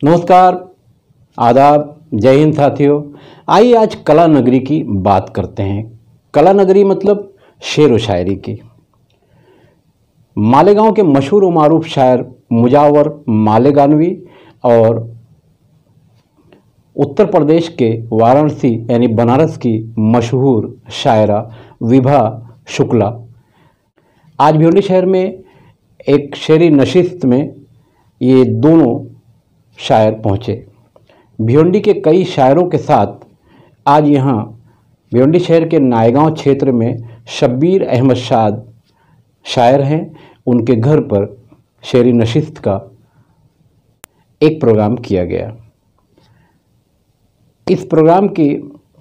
नमस्कार, आदाब, जय हिंद साथियों। आइए आज कला नगरी की बात करते हैं। कला नगरी मतलब शेर व शायरी की। मालेगांव के मशहूर व मारूफ शायर मुजावर मालेगानवी और उत्तर प्रदेश के वाराणसी यानी बनारस की मशहूर शायरा विभा शुक्ला आज भिवंडी शहर में एक शेरी नशिस्त में ये दोनों शायर पहुँचे। भिवंडी के कई शायरों के साथ आज यहाँ भिवंडी शहर के नायगांव क्षेत्र में शब्बीर अहमद शाद शायर हैं। उनके घर पर शेरी नशिस्त का एक प्रोग्राम किया गया। इस प्रोग्राम की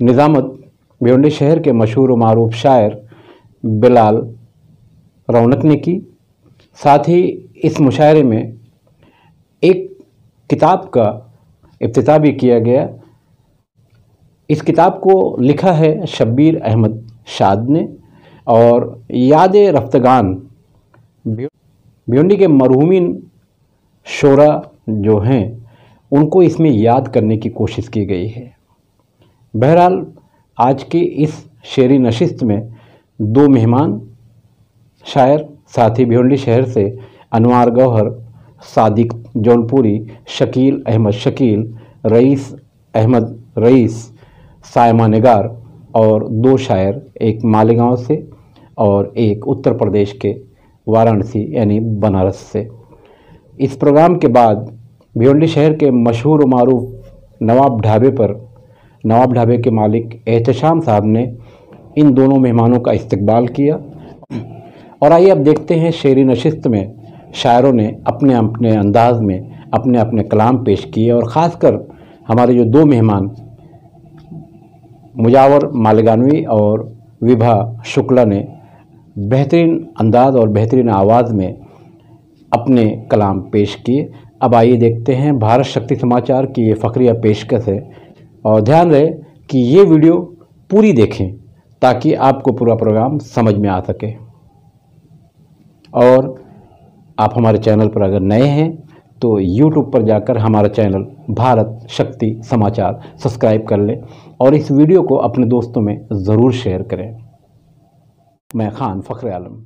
निज़ामत भिवंडी शहर के मशहूर व मारूफ शायर बिलाल रौनक ने की। साथ ही इस मुशायरे में एक किताब का इफ्तिताह भी किया गया। इस किताब को लिखा है शब्बीर अहमद शाद ने और याद रफ्तगान भिवंडी के मरहूमिन शोरा जो हैं उनको इसमें याद करने की कोशिश की गई है। बहरहाल आज की इस शेरी नशिस्त में दो मेहमान शायर साथी भिवंडी शहर से अनवार गौहर, सादिक जौनपुरी, शकील अहमद शकील, रईस अहमद रईस, सायमा निगार और दो शायर, एक मालेगांव से और एक उत्तर प्रदेश के वाराणसी यानी बनारस से। इस प्रोग्राम के बाद भिवंडी शहर के मशहूर व मारूफ नवाब ढाबे के मालिक एहतशाम साहब ने इन दोनों मेहमानों का इस्तकबाल किया। और आइए अब देखते हैं शेरी नशिस्त में शायरों ने अपने अपने अंदाज में अपने अपने कलाम पेश किए और ख़ासकर हमारे जो दो मेहमान मुजावर मालेगानवी और विभा शुक्ला ने बेहतरीन अंदाज और बेहतरीन आवाज़ में अपने कलाम पेश किए। अब आइए देखते हैं भारत शक्ति समाचार की ये फ़खरिया पेशकश है और ध्यान रहे कि ये वीडियो पूरी देखें ताकि आपको पूरा प्रोग्राम समझ में आ सके। और आप हमारे चैनल पर अगर नए हैं तो YouTube पर जाकर हमारा चैनल भारत शक्ति समाचार सब्सक्राइब कर लें और इस वीडियो को अपने दोस्तों में ज़रूर शेयर करें। मैं खान फ़खर आलम।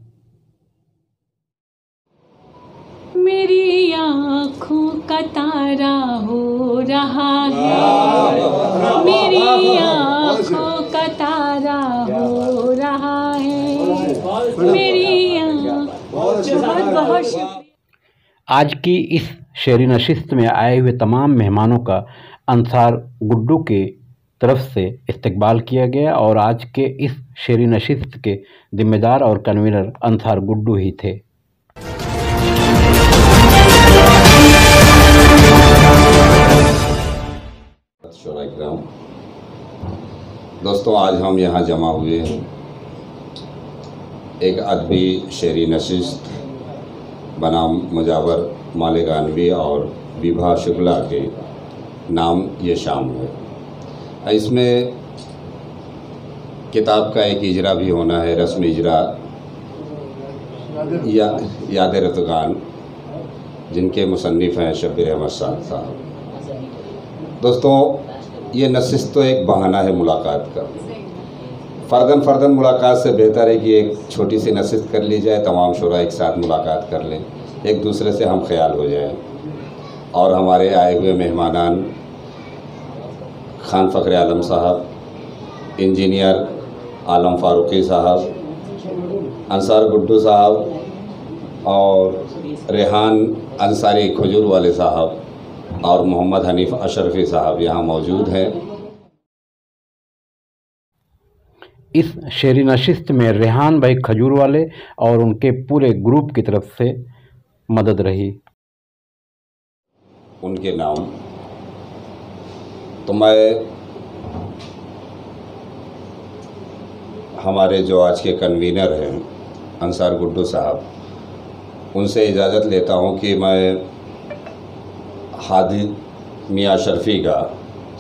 मेरी आँखों का तारा हो रहा है, मेरी आँखों का तारा हो रहा है, मेरी बहुत शुक्रिया। आज की इस शेरी नशिस्त में आए हुए तमाम मेहमानों का अंसार गुड्डू के तरफ से इस्तकबाल किया गया और आज के इस शेरी नशिस्त के जिम्मेदार और कन्वीनर अंसार गुड्डू ही थे। दोस्तों, आज हम यहाँ जमा हुए हैं एक अदबी शेरी नशिस्त बनाम मुजावर मालेगानवी और विभा शुक्ला के नाम ये शाम है। इसमें किताब का एक इजरा भी होना है, रस्म इजरा याद रफ्तगान, जिनके मुसन्निफ़ हैं शब्बीर अहमद शाद साहब। दोस्तों, ये नशिस्त तो एक बहाना है मुलाकात का। फ़र्दन मुलाकात से बेहतर है कि एक छोटी सी नशिस्त कर ली जाए, तमाम शोरा एक साथ मुलाकात कर लें, एक दूसरे से हम ख्याल हो जाएं। और हमारे आए हुए मेहमानान खान फ़खर आलम साहब, इंजीनियर आलम फ़ारूकी साहब, अंसार गुड्डू साहब और रेहान अंसारी खजूर वाले साहब और मोहम्मद हनीफ अशरफी साहब यहाँ मौजूद हैं। इस शेरी नशिस्त में रेहान भाई खजूर वाले और उनके पूरे ग्रुप की तरफ से मदद रही। उनके नाम तो मैं हमारे जो आज के कन्वीनर हैं अंसार गुड्डू साहब, उनसे इजाज़त लेता हूं कि मैं हादी मियाँ शर्फी का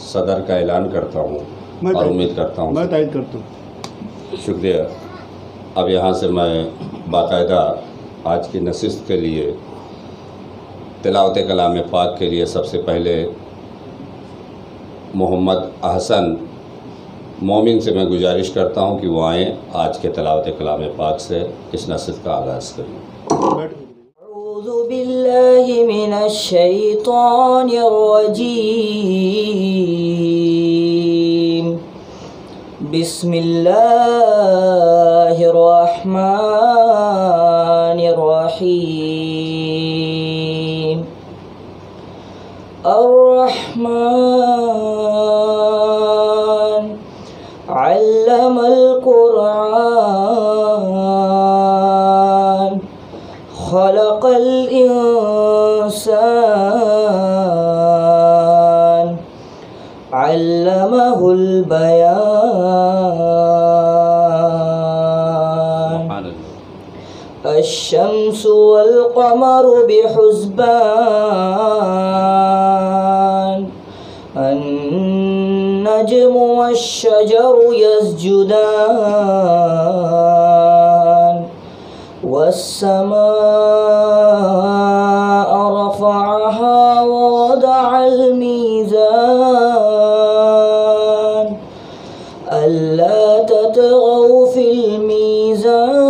सदर का ऐलान करता हूं और उम्मीद करता हूं। मैं तायद करता हूँ। शुक्रिया। अब यहाँ से मैं बाकायदा आज की नशिस्त के लिए तिलावत कलाम पाक के लिए सबसे पहले मोहम्मद अहसन मोमिन से मैं गुजारिश करता हूं कि वो आएँ, आज के तिलावत कलाम पाक से इस नशिस्त का आगाज़ करें। अऊज़ु बिल्लाहि मिनश शैतानिर रजीम। बिस्मिल्लाहिर रहमानिर रहीम। अर्रहमान अल्लमल कुरआन खलक़ल इंसान अल्लमहुल बयान। अश्शम्सु वल क़मरु बिहुस्बान अन्नज्मु वश्शजरु यस्जुदान वस्समाअ रफ़अहा ववदअल मीज़ान अल्ला ततगौ फिल मीज़ान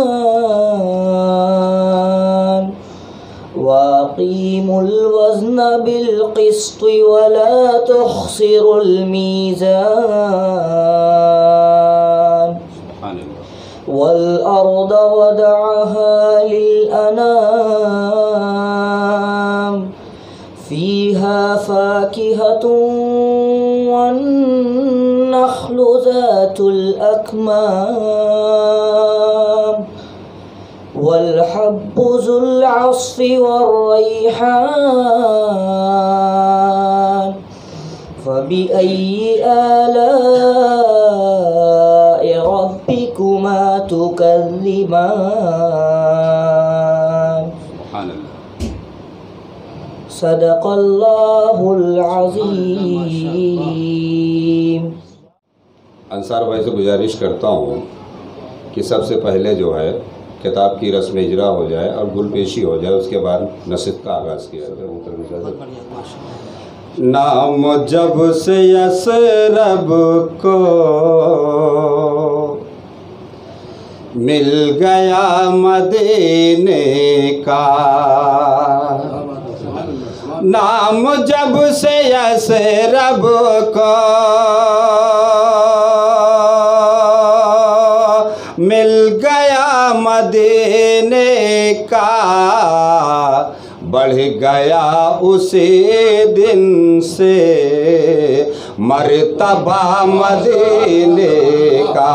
वाक़ीमुल वज़्न बिल क़िस्ति वला तुख़्सिरुल मीज़ान वल अर्द वदअहा लिल अनाम फ़ीहा फ़ाकिहतुन वन नख़्लु ज़ातुल अकमाम वल हब्बु ज़ुल अस्फ़ि वर्रैहान फ़बिअय्यि आलाइ रब्बिकुमा तुकज़्ज़िबान। सदक़ल्लाहुल अज़ीम। अंसार भाई से गुजारिश करता हूँ कि सबसे पहले जो है किताब की रस्म इजरा हो जाए और गुलपेशी हो जाए, उसके बाद नशिस्त का आगाज़ किया जाए। नाम जब से यसरब को मिल गया मदीने का, नाम जब से यसरब को मिल गया मदीने का, बढ़ गया उसी दिन से मर्तबा मदीने का,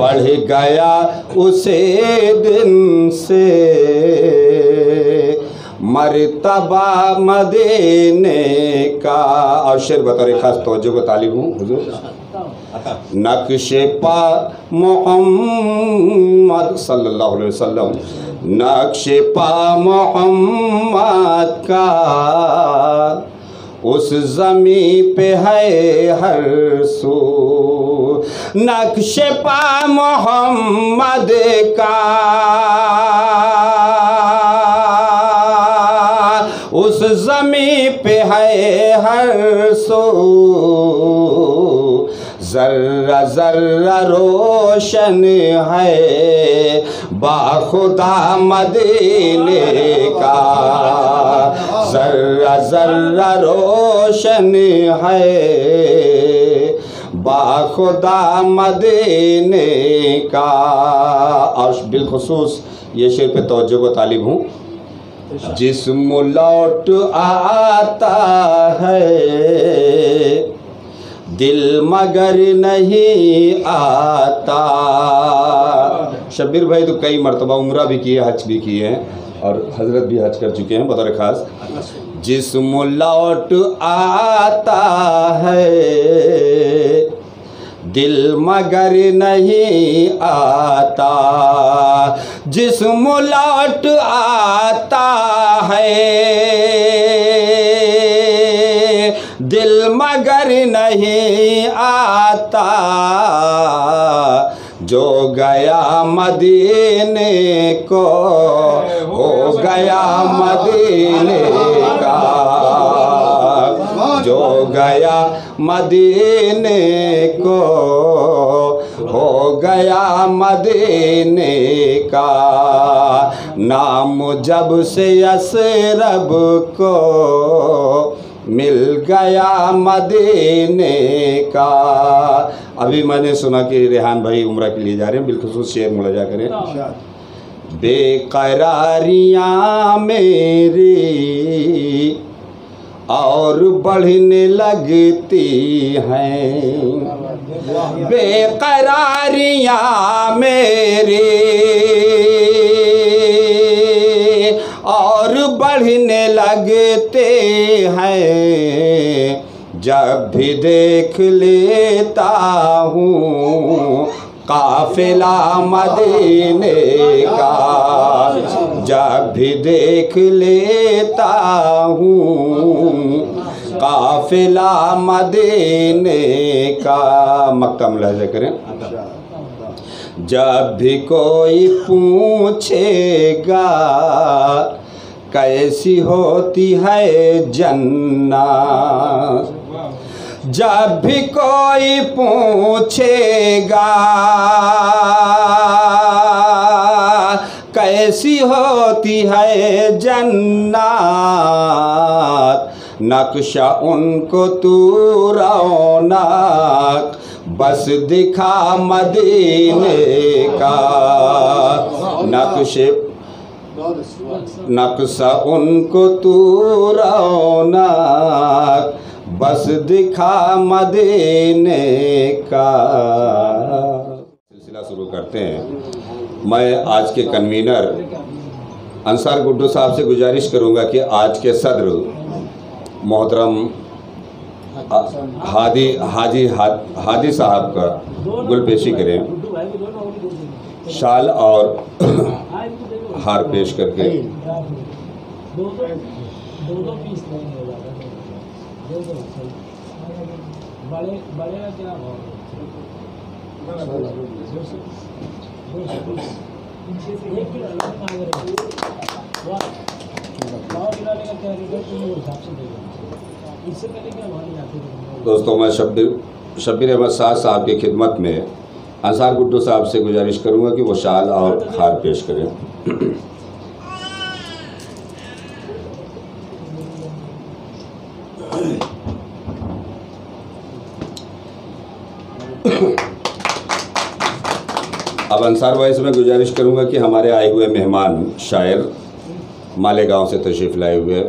बढ़ गया उसी दिन से मर्तबा मदीने का। और शेर बतौर खास तवज्जो को तालिब हूँ हुजूर। नक्शे पा मोहम्मद सल्लल्लाहु अलैहि वसल्लम, नक्शे पा मोहम्मद का उस ज़मीं पे है हर सू, नक्शे पा मोहम्मद का उस ज़मीं पे है हर सू, ज़र्रा ज़र्रा रोशन है बाखुदा मदीने का, ज़र्रा ज़र्रा रोशन है बाखुदा मदीने का। और बिलखुसूस ये शेर पे तवज्जो को तालिब हूँ। जिस्म लौट आता है दिल मगर नहीं आता। शब्बीर भाई तो कई मरतबा उम्रा भी किए, हज भी किए हैं और हजरत भी हज कर चुके हैं बतौर खास। जिस्म लौट आता है दिल मगर नहीं आता, जिस्म लौट आता है दिल मगर नहीं आता, जो गया मदीने को हो गया मदीने का, जो गया मदीने को हो गया मदीने का, नाम जब से यसरब को मिल गया मदीने का। अभी मैंने सुना कि रेहान भाई उम्रा के लिए जा रहे हैं, बिलखुसूस शेर मुलाजा करें। बेकरारियाँ मेरी और बढ़ने लगती हैं, बेकरारियाँ मेरी और बढ़ने लगते हैं, जब भी देख लेता हूँ काफिला मदीने का, जब भी देख लेता हूँ काफिला मदीने का। मक्का मुलाहिजा करें। जब भी कोई पूछेगा कैसी होती है जन्नत, जब भी कोई पूछेगा कैसी होती है जन्नत, नक्शा उनको तू रौनक बस दिखा मदीने का, नक्शा उनको तू रौनक बस दिखा मदीने का। सिलसिला शुरू करते हैं। मैं आज के कन्वीनर अंसार गुड्डू साहब से गुजारिश करूंगा कि आज के सदर मोहतरम हादी साहब का गुलपेशी करें, शाल और हार पेश करके। दोस्तों, मैं शब्बीर अहमद साहब की खिदमत में अंसार गुड्डू साहब से गुजारिश करूंगा कि वो शाल और हार पेश करें। अब अंसार भाई से मैं गुजारिश करूंगा कि हमारे आए हुए मेहमान शायर मालेगांव से तशरीफ़ लाए हुए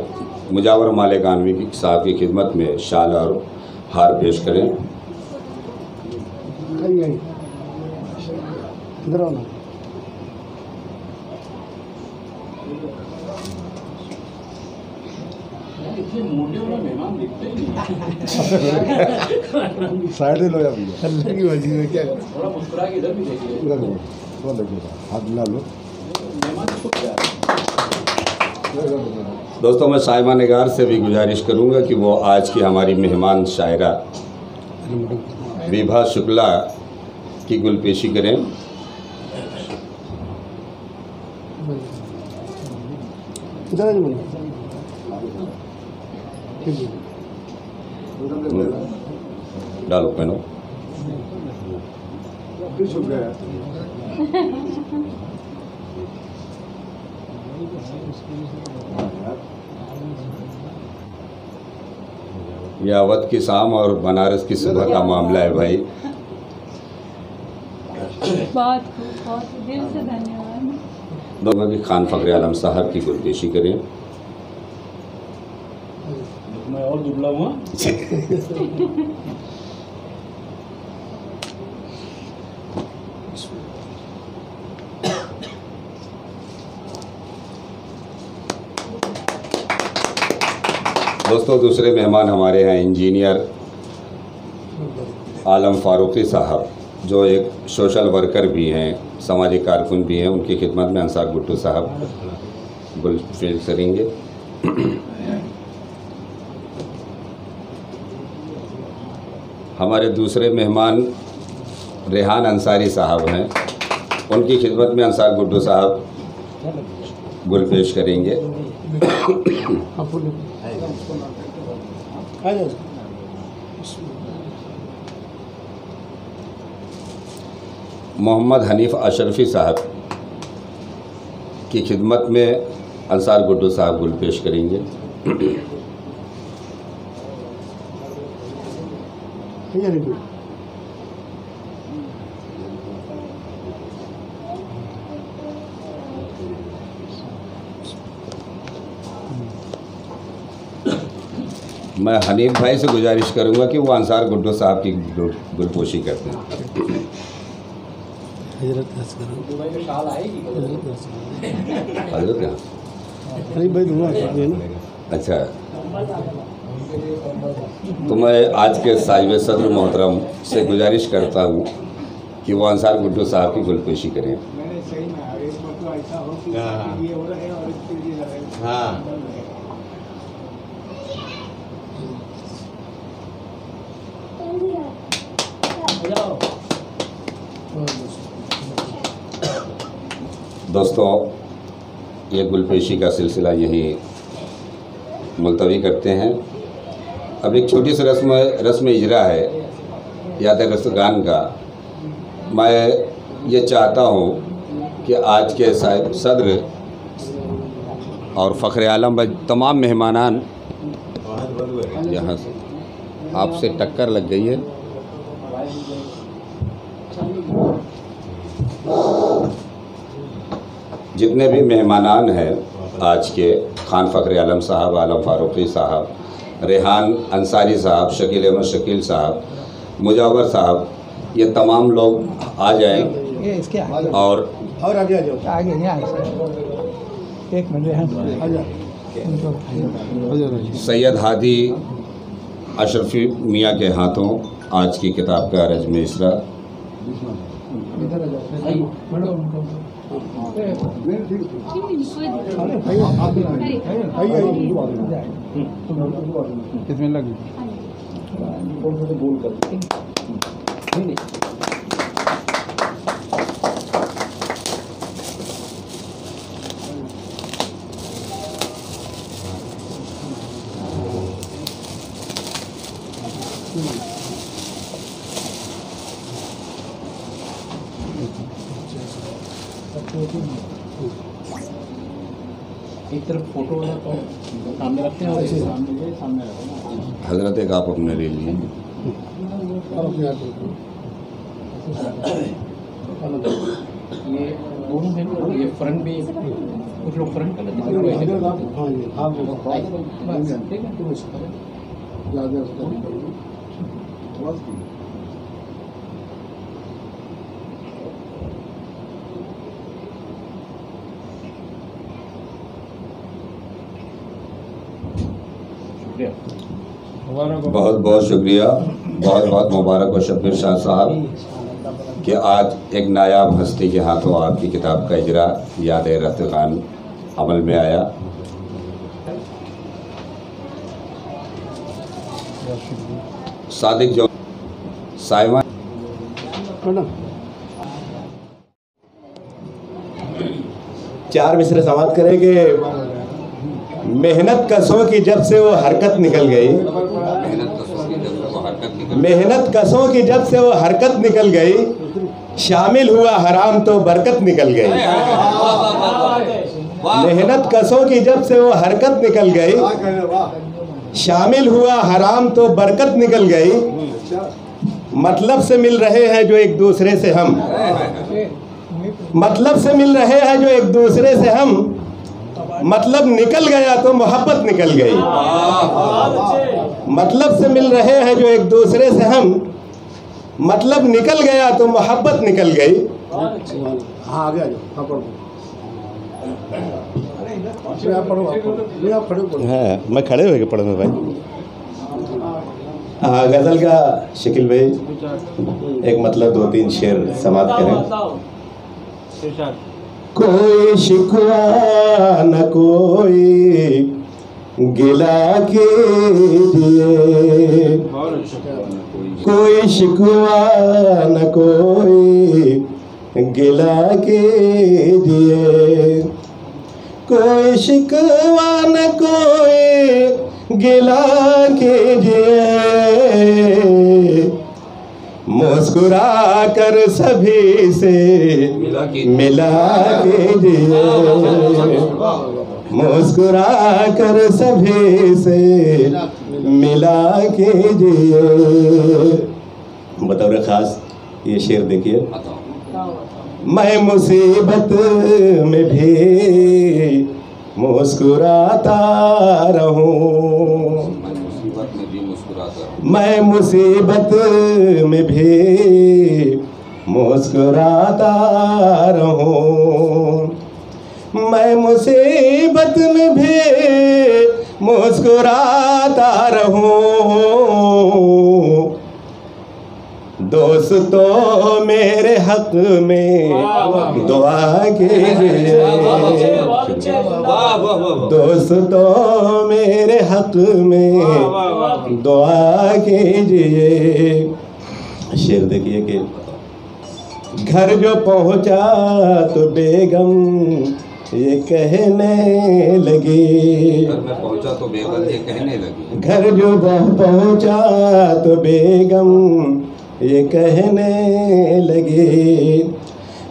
मुजावर मालेगानवी साहब की खिदमत में शाल और हार पेश करें। साइड लो या अल्लाह की मर्जी में क्या थोड़ा मुस्कुरा के इधर भी देखिए, थोड़ा देखिए, हाथ मिला लो। दोस्तों, मैं साइमा निगार से भी गुजारिश करूंगा कि वो आज की हमारी मेहमान शायरा विभा शुक्ला की गुलपेशी करें। डालो पहनो। यह अवध की शाम और बनारस की सुबह का मामला है भाई। बहुत दिल से धन्यवाद। दोनों की खान फखरे आलम साहब की गुलपेशी करें। मैं और दुबला हुआ। दोस्तों, दूसरे मेहमान हमारे हैं इंजीनियर आलम फारूकी साहब, जो एक सोशल वर्कर भी हैं, समाजी कारकुन भी हैं। उनकी खिदमत में अंसार गुड्डू साहब गुलपेश करेंगे। हमारे दूसरे मेहमान रेहान अंसारी साहब हैं, उनकी खिदमत में अंसार गुड्डू साहब गुल पेश करेंगे। मोहम्मद हनीफ अशरफी साहब की खिदमत में अंसार गुड्डू साहब गुल पेश करेंगे। मैं हनीफ भाई से गुजारिश करूंगा कि वो अंसार गुड्डू साहब की गुलपोशी करते हैं। हजरत यहाँ अच्छा, तो मैं आज के साहिब सदर मोहतरम से गुजारिश करता हूँ कि वो अंसार गुड्डू साहब की गुलपोशी करें। हाँ दोस्तों, ये गुलपेशी का सिलसिला यहीं मुलतवी करते हैं। अब एक छोटी सी रस्म इजरा है याद रस्तगान का। मैं ये चाहता हूँ कि आज के साहिब सदर और फ़ख्र आलम व तमाम मेहमानान, यहाँ से आपसे टक्कर लग गई है, जितने भी मेहमानान हैं आज के, खान फ़ख्र आलम साहब, आलम फ़ारूक़ी साहब, रेहान अंसारी साहब, शकील अहमद शकील साहब, मुजावर साहब, ये तमाम लोग आ जाएं और आगे आ जाओ, आगे एक मिनट सैयद हादी अशरफी मियाँ के हाथों आज की किताब का रज़्म इसरा इसमें लगी एक तरफ फोटो तो सामने रखते हैं और इसे सामने हजरत एक आप अपने ले लीजिए। ये दोनों हैं, ये फ्रंट भी कुछ लोग फ्रंट कर बहुत बहुत शुक्रिया, बहुत बहुत मुबारक हो शब्बीर शाह साहब कि आज एक नायाब हस्ती के हाथों आपकी किताब का इजरा याद रफ़्तान अमल में आया। सादिक जो साइमा चार मिसरे समाप्त करेंगे। मेहनत कसों की जब से वो हरकत निकल गई, मेहनत कसों की जब से वो हरकत निकल गई, शामिल हुआ हराम तो बरकत निकल गई। मेहनत कसों की जब से वो हरकत निकल गई, शामिल हुआ हराम तो बरकत निकल गई। मतलब से मिल रहे हैं जो एक दूसरे से हम, मतलब से मिल रहे हैं जो एक दूसरे से हम, मतलब निकल गया तो मोहब्बत निकल गई। मतलब से मिल रहे हैं जो एक दूसरे से हम, मतलब निकल गया तो मोहब्बत निकल गई। हाँ आगे आ जाओ, हाँ मैं खड़े होके पढ़ूंगा भाई। हाँ गज़ल का शकील भाई एक मतलब दो तीन शेर समाप्त करें। कोई शिकवा न कोई गिला कीजिए, कोई शिकवा न कोई गिला कीजिए, कोई शिकवा न कोई गिला कीजिए, मुस्कुरा कर सभी से मिला कीजिए, मुस्कुरा कर सभी से मिला कीजिए। बतौर खास ये शेर देखिए। मैं मुसीबत में भी मुस्कुराता रहूं, मैं मुसीबत में भी मुस्कुराता रहूं, मैं मुसीबत में भी मुस्कुराता रहूं, दोस्तों मेरे हक में दुआ कीजिए, दोस्तों मेरे हक में दुआ कीजिए। शेर देखिए कि घर जो पहुंचा तो बेगम ये कहने लगी, घर में पहुंचा तो बेगम ये कहने लगी, घर जो पहुंचा तो बेगम ये कहने लगी,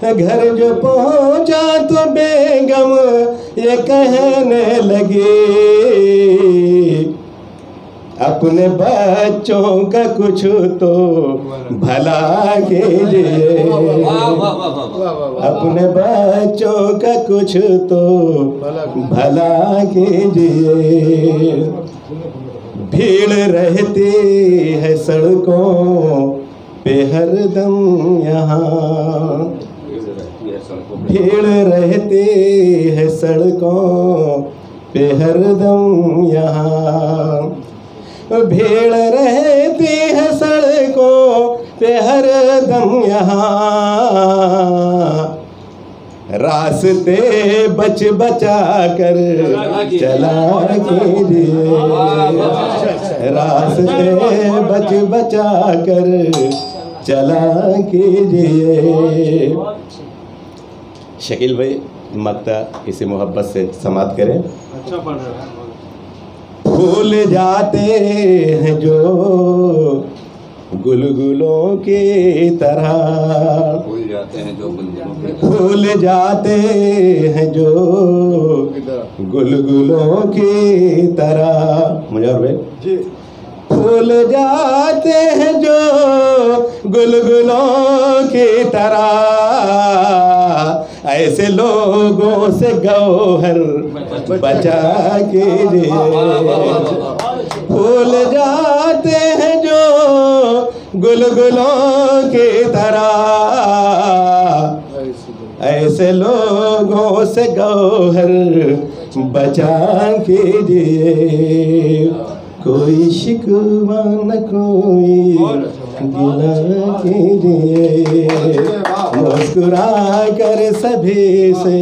घर जो पहुंचा तो बेगम ये कहने लगी, अपने बच्चों का कुछ तो भला कीजिए, अपने बच्चों का कुछ तो भला कीजिए। भीड़ रहती है सड़कों पे हरदम यहाँ, भीड़ रहती है सड़कों पे हरदम यहाँ, भीड़ रहती है सड़कों पे हरदम यहाँ, रास्ते बच बचा कर चला कीजिए, रास्ते बच बचा कर चला कीजिए। शकील भाई मक्ता इसे मोहब्बत से समाप्त करें। अच्छा पढ़ रहे हैं। भूल जाते हैं जो गुलगुलों की तरह, भूल जाते हैं जो भूल जाते हैं जो गुलगुलों की तरह, मुझे भाई भूल जाते हैं जो गुलगुलों की तरह, ऐसे लोगों से गौहर बचा कीजिए। भूल जाते हैं जो गुलगुलों की तरह, ऐसे लोगों से गौहर बचा कीजिए। कोई शिकवा न कोई गिला कीजिए, मुस्कुरा कर सभी से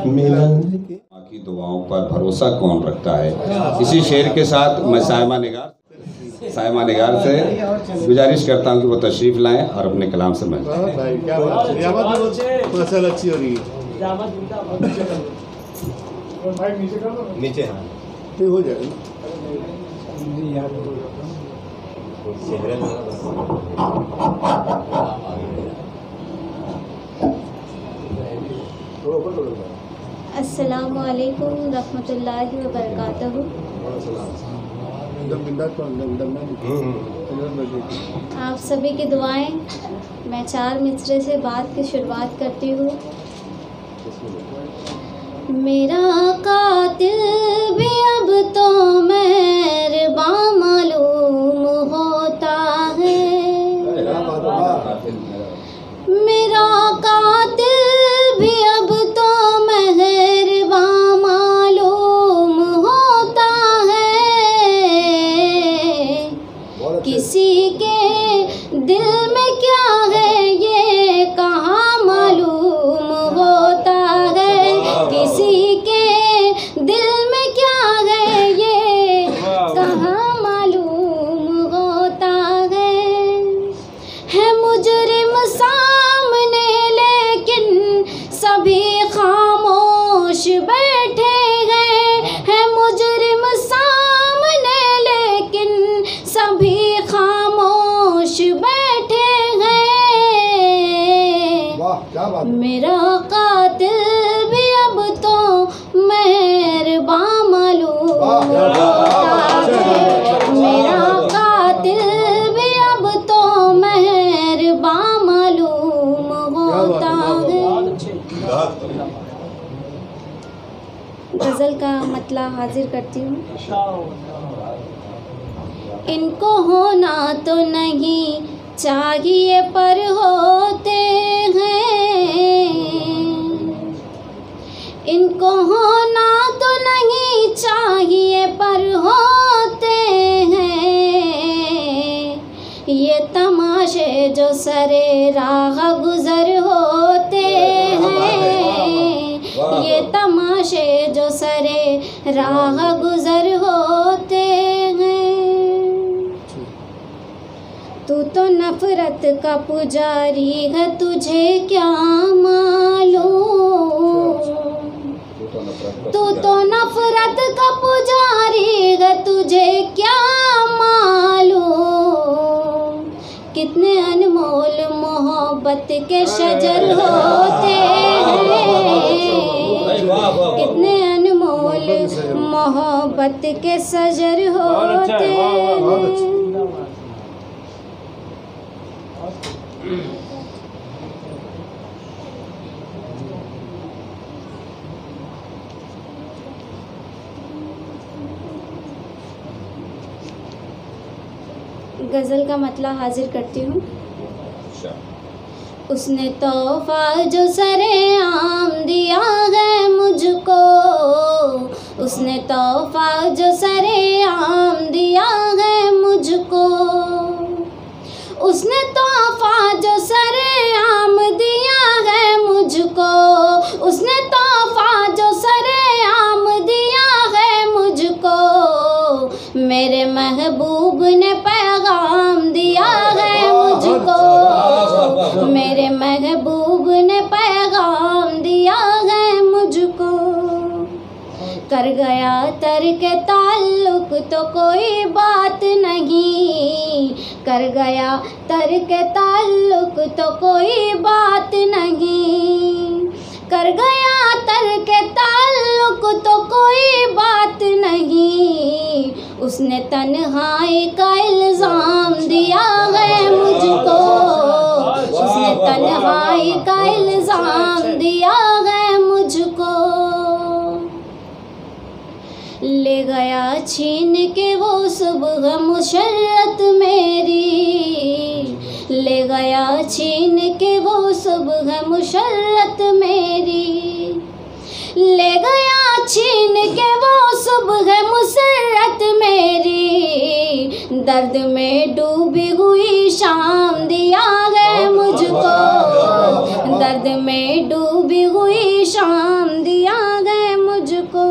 मिला। बाकी दुआओं पर भरोसा कौन रखता है। इसी शेर के साथ मैं सायमा निगार से गुजारिश करता हूं कि वो तशरीफ लाएं और अपने कलाम से मिलें। अच्छी हो रही है नीचे हो जाएगा। अस्सलामु अलैकुम रहमतुल्लाहि व बरकातहू। आप सभी की दुआएं। मैं 4 मिसरे से बात की शुरुआत करती हूँ। मेरा कातिल भी अब तो मेहरबां मालूम होता है, मेरा कातिल भी अब तो मेहरबां मालूम होता है, किसी के दिल में क्या है ये कहाँ मालूम होता है, किसी के दिल में क्या है मेरा कातिल भी अब तो मेहरबान मालूम होता है। मेरा कातिल भी अब तो मेहरबान मालूम होता है। गज़ल का मतलब हाजिर करती हूँ। इनको होना तो नहीं चाहिए पर होते हैं। इनको होना तो नहीं चाहिए पर होते हैं। ये तमाशे जो सरे राह गुजर होते हैं। ये तमाशे जो सरे राह गुजर होते हैं। तू तो नफरत का पुजारी है, तुझे क्या मालूम। तू तो नफरत का पुजारी है, तुझे क्या मालूम। कितने अनमोल मोहब्बत के शजर होते हैं। कितने अनमोल मोहब्बत के शजर होते हैं। गज़ल का मतलब हाजिर करती हूँ। उसने तोहफा जो सरे आम दिया है मुझको। उसने तोहफा जो सरे आम दिया है मुझको। उसने तोहफा जो सरे आम दिया है मुझको। उसने तोहफा जो सरे आम दिया है मुझको। मेरे महबूब ने पैगाम दिया है मुझको। मेरे महबूब ने पैगाम दिया है मुझको। कर गया तर्क ताल्लुक तो कोई बात नहीं। कर गया तर्क ताल्लुक तो कोई बात नहीं। कर गया तर्क ताल्लुक तो कोई बात नहीं। उसने तन्हाई का इल्ज़ाम दिया है मुझको। उसने तन्हाई का इल्ज़ाम दिया है मुझको। ले गया छीन के वो सुबह मुशर्रत मेरी। ले गया छीन के वो सुबह मुशर्रत मेरी। ले गया छीन के वो सुबह मुसर्रत मेरी। दर्द में डूबी हुई शाम दिया है मुझको। दर्द में डूबी हुई शाम दिया है मुझको।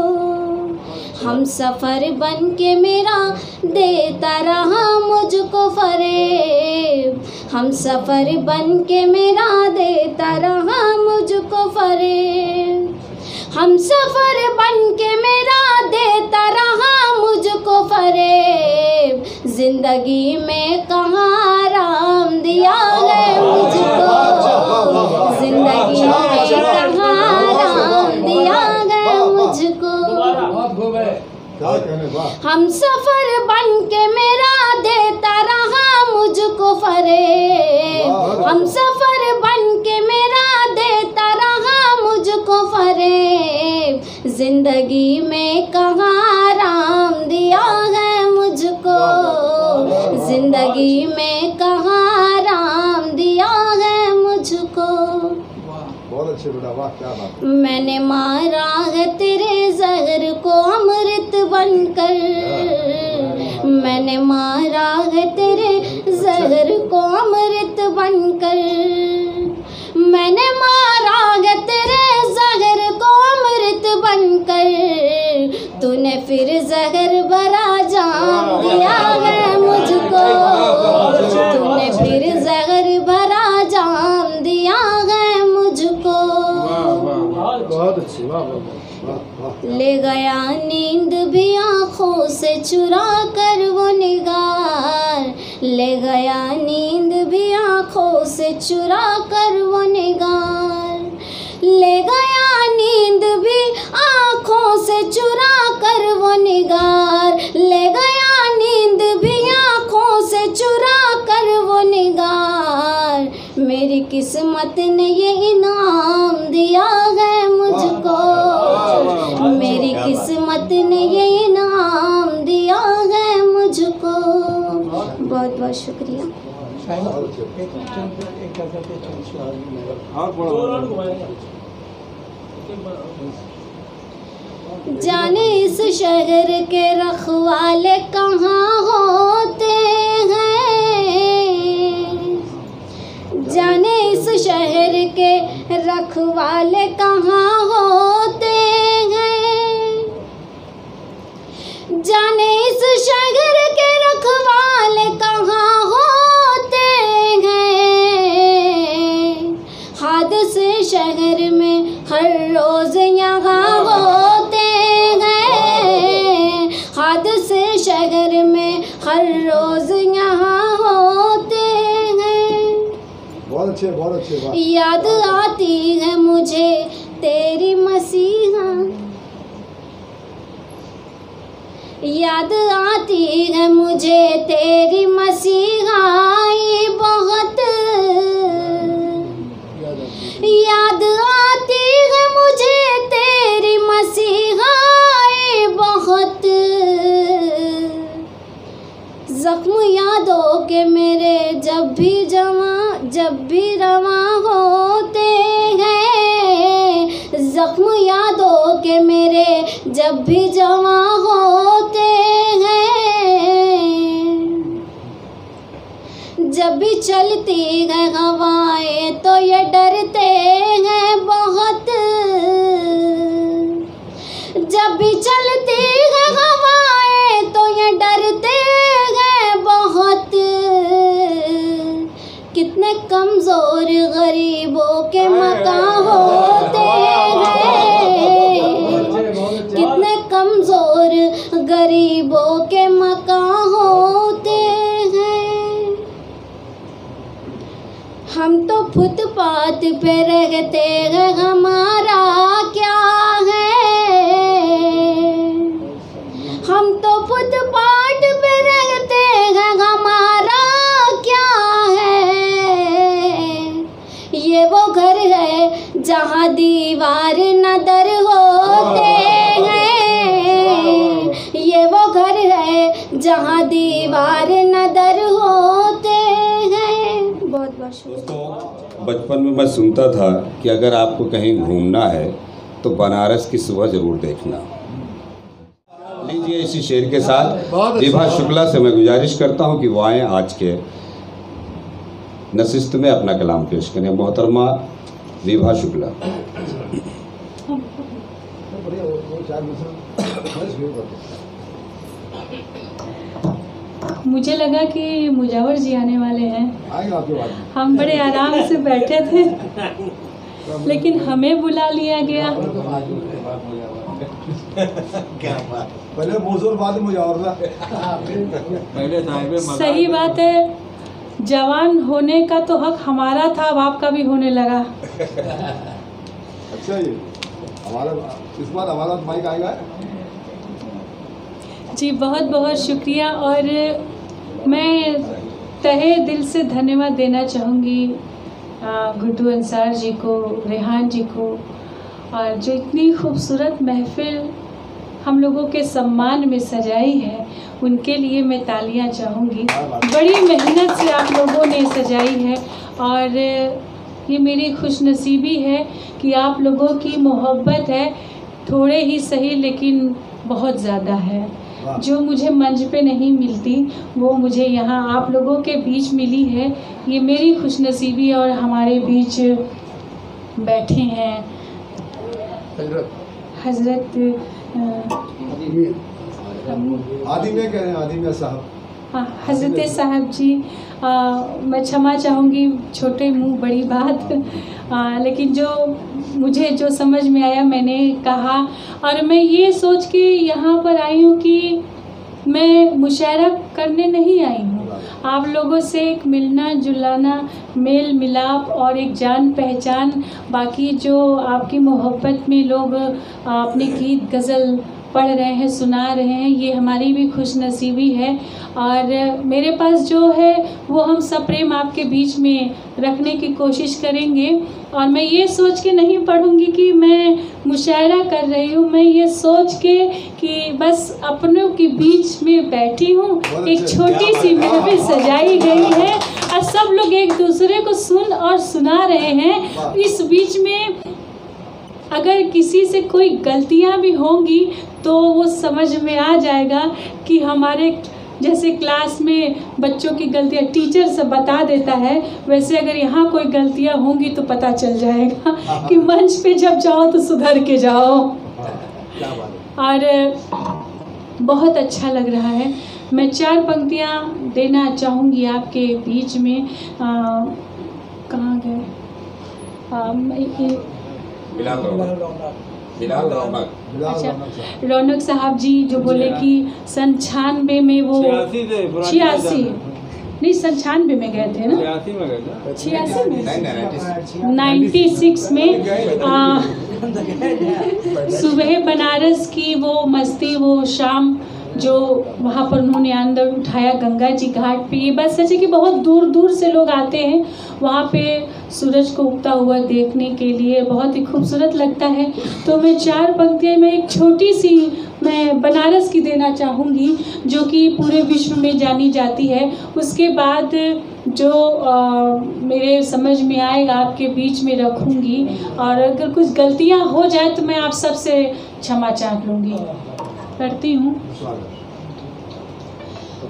हम सफ़र बन के मेरा देता रहा मुझको फरेब। हम सफ़र बन के मेरा देता रहा मुझको फरेब। हम सफ़र बन के मेरा देता रहा मुझको फरेब। ज़िंदगी में कहाँ आराम दिया है मुझको। ज़िंदगी में कहाँ आराम दिया है मुझको। हम सफ़र बन के मेरा देता रहा मुझको फरेब। हम सफ़र बन के मेरा देता रहा मुझको फरेब। ज़िंदगी में कहाँ आराम दिया है मुझको। ज़िंदगी में कहाँ आराम दिया है मुझको। बहुत अच्छे बेटा, वाह क्या बात। मैंने मारा है तेरे जहर को अमृत बनकर। मैंने मारा है तेरे जहर को अमृत बनकर। मैंने मारा है तेरे जहर को अमृत बनकर। तूने फिर जहर भरा जाम दिया है मुझको। तूने फिर जहर भरा जाम दिया है मुझको। बहुत अच्छी, वाह वाह। ले गया नींद भी आँखों से चुरा कर वो निगार। ले गया नींद भी आँखों से चुरा कर वो निगार। निगार, ले गया नींद भी आँखों से चुरा कर वो निगार। मेरी किस्मत ने ये इनाम दिया है मुझको, मेरी किस्मत ने ये इनाम दिया है मुझको। बहुत बहुत शुक्रिया। जाने इस शहर के रखवाले कहाँ होते हैं, जाने इस शहर के रखवाले कहाँ होते हैं, जाने इस शहर के रखवाले कहाँ होते हैं। हादसे शहर में हर रोज यहाँ होते हैं, हादसे शहर में हर रोज यहाँ होते हैं। बहुत अच्छे बहुत अच्छे। याद आती है मुझे तेरी मसीहा, याद आती है मुझे तेरी मसीहाई बहुत, याद आती है मुझे तेरी मसीहाई बहुत। जख्म यादों के मेरे जब भी रवा होते हैं, जख्म यादों के मेरे जब भी जवा होते हैं। जब भी चलती है हवाएं तो ये डरते हैं बहुत, जब भी चलती है हवाएं तो ये डरते हैं बहुत। कितने कमज़ोर गरीबों के मकान होते हैं, कितने कमज़ोर गरीबों के मकान होते हैं। हम तो फुटपाथ पे रहते हैं, हमारा क्या है, हम तो फुटपाथ पे रहते हैं, हमारा क्या है। ये वो घर है जहाँ दीवार न दर होते हैं, ये वो घर है जहाँ दीवार न दर होते हैं। बहुत बहुत शुक्रिया। दोस्तों, बचपन में मैं सुनता था कि अगर आपको कहीं घूमना है तो बनारस की सुबह ज़रूर देखना। लीजिए, इसी शेर के साथ विभा शुक्ला से मैं गुजारिश करता हूं कि वो आएँ आज के नशिस्त में अपना कलाम पेश करें। मोहतरमा विभा शुक्ला। मुझे लगा कि मुजावर जी आने वाले हैं, हम बड़े आराम से बैठे थे, लेकिन हमें बुला लिया गया। पहले मुझे बाद मुजावर। सही बात है, जवान होने का तो हक हमारा था, अब आपका भी होने लगा। अच्छा जी, हमारा इस बार हमारा माइक आएगा जी। बहुत बहुत शुक्रिया। और मैं तहे दिल से धन्यवाद देना चाहूँगी गुड्डू अंसार जी को, रेहान जी को, और जो इतनी खूबसूरत महफिल हम लोगों के सम्मान में सजाई है, उनके लिए मैं तालियां चाहूँगी। बड़ी मेहनत से आप लोगों ने सजाई है, और ये मेरी खुशनसीबी है कि आप लोगों की मोहब्बत है, थोड़े ही सही लेकिन बहुत ज़्यादा है, जो मुझे मंच पे नहीं मिलती वो मुझे यहाँ आप लोगों के बीच मिली है। ये मेरी खुशनसीबी, और हमारे बीच बैठे हैं हज़रत आदिमिया साहब, हाँ, हज़रत साहब जी। मैं क्षमा चाहूँगी, छोटे मुंह बड़ी बात, लेकिन जो समझ में आया मैंने कहा। और मैं ये सोच के यहाँ पर आई हूँ कि मैं मुशायरा करने नहीं आई हूँ, आप लोगों से एक मिलना जुलाना, मेल मिलाप और एक जान पहचान। बाकी जो आपकी मोहब्बत में लोग अपने गीत गज़ल पढ़ रहे हैं, सुना रहे हैं, ये हमारी भी खुशनसीबी है। और मेरे पास जो है वो हम सप्रेम आपके बीच में रखने की कोशिश करेंगे। और मैं ये सोच के नहीं पढ़ूंगी कि मैं मुशायरा कर रही हूँ, मैं ये सोच के कि बस अपनों के बीच में बैठी हूँ। एक छोटी सी महफिल सजाई गई है और सब लोग एक दूसरे को सुन और सुना रहे हैं। इस बीच में अगर किसी से कोई गलतियाँ भी होंगी तो वो समझ में आ जाएगा कि हमारे जैसे क्लास में बच्चों की गलतियाँ टीचर से बता देता है, वैसे अगर यहाँ कोई गलतियाँ होंगी तो पता चल जाएगा कि मंच पे जब जाओ तो सुधर के जाओ। और बहुत अच्छा लग रहा है। मैं 4 पंक्तियाँ देना चाहूँगी आपके बीच में। कहाँ गए? अच्छा, रौनक साहब जी जो बोले कि 96 में वो 86 नहीं 96 में गए थे ना, 86 में 96 में सुबह बनारस की वो मस्ती, वो शाम जो वहाँ पर उन्होंने अंदर उठाया गंगा जी घाट पे। ये बात सच है कि बहुत दूर दूर से लोग आते हैं वहाँ पे सूरज को उगता हुआ देखने के लिए, बहुत ही खूबसूरत लगता है। तो मैं 4 पंक्तियाँ में एक छोटी सी मैं बनारस की देना चाहूँगी जो कि पूरे विश्व में जानी जाती है। उसके बाद जो मेरे समझ में आएगा आपके बीच में रखूँगी, और अगर कुछ गलतियाँ हो जाए तो मैं आप सबसे क्षमा चाह लूँगी। करती हूँ।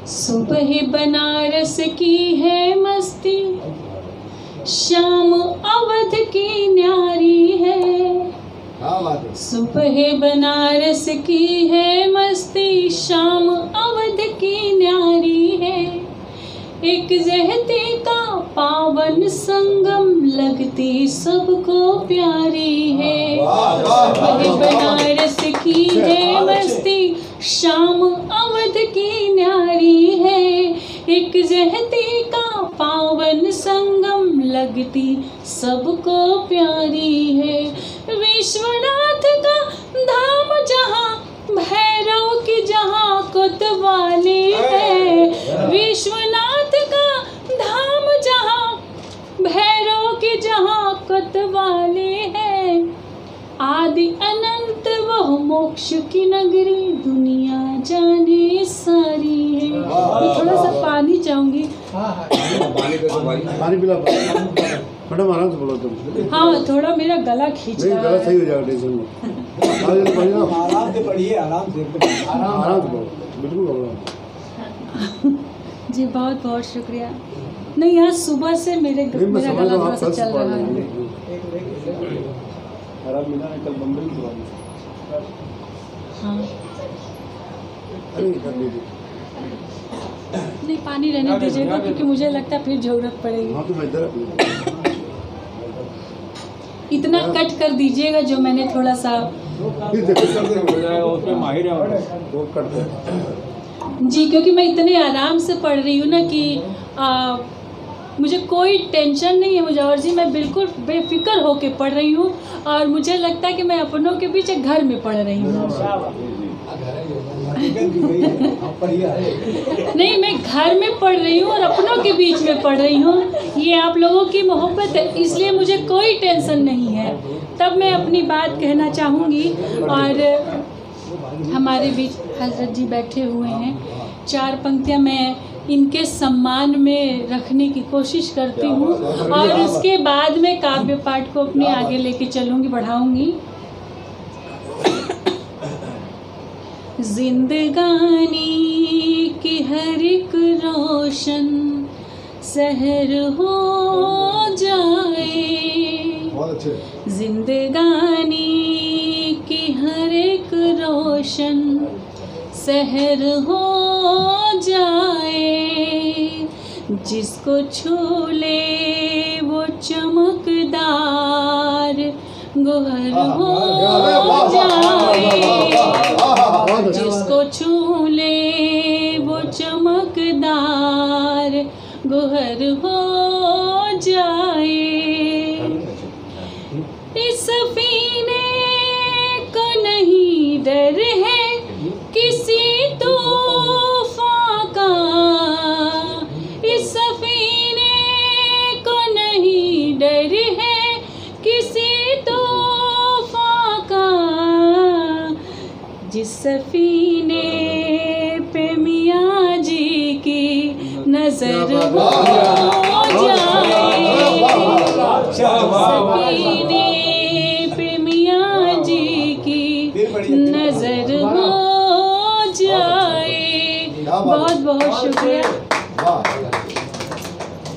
सुबह बनारस की है मस्ती, शाम अवध की न्यारी है। सुबह बनारस की है मस्ती, शाम अवध की न्यारी है। एक जहते का पावन संगम, लगती सबको प्यारी है। सुबह बनारस की है मस्ती, शाम अवध की न्यारी है। एक जहते का पावन संगम, लगती सबको प्यारी है। विश्वनाथ का धाम जहाँ, भैरव की जहाँ कोतवाली है। विश्वनाथ का धाम जहाँ, भैरव की जहाँ कोतवाली है। आदि अनंत वह मोक्ष की नगरी, दुनिया जाने सारी है। थोड़ा सा पानी चाहूंगी। पानी पिला मैडम, आराम से बोलो तुम। हाँ, थोड़ा मेरा गला खींच रहा है। गला सही हो जाएगा, टेंशन में आराम से पढ़िए, आराम से बोलो, बिल्कुल बोलो। जी बहुत बहुत शुक्रिया। नहीं, आज सुबह से मेरा गला थोड़ा सा चल रहा है। कल बम्बई हाँ, नहीं पानी रहने दीजिएगा क्योंकि मुझे लगता है फिर जरूरत पड़ेगी। इतना कट कर दीजिएगा जो मैंने थोड़ा सा जी, क्योंकि मैं इतने आराम से पढ़ रही हूँ ना कि मुझे कोई टेंशन नहीं है मुजव्वर जी। मैं बिल्कुल बेफिक्र होके पढ़ रही हूँ और मुझे लगता है कि मैं अपनों के बीच एक घर में पढ़ रही हूँ। नहीं, मैं घर में पढ़ रही हूँ और अपनों के बीच में पढ़ रही हूँ। ये आप लोगों की मोहब्बत है, इसलिए मुझे कोई टेंशन नहीं है। तब मैं अपनी बात कहना चाहूँगी। और हमारे बीच हजरत जी बैठे हुए हैं। 4 पंक्तियाँ मैं इनके सम्मान में रखने की कोशिश करती हूँ और उसके बाद में काव्य पाठ को अपने आगे लेके चलूँगी, बढ़ाऊँगी। जिंदगानी की हर एक रोशन सहर हो जाए। जिंदगानी की हर एक रोशन सहर हो जाए। जिसको छू ले वो चमकदार गोहर हो जाए। जिसको छू ले वो चमकदार गोहर हो जाए। इस सफीने को नहीं डर है, सफीने पे मियाँ जी की नजर हो जाए, सफीने पे मियाँ जी की नजर हो जाए। बहुत बहुत शुक्रिया।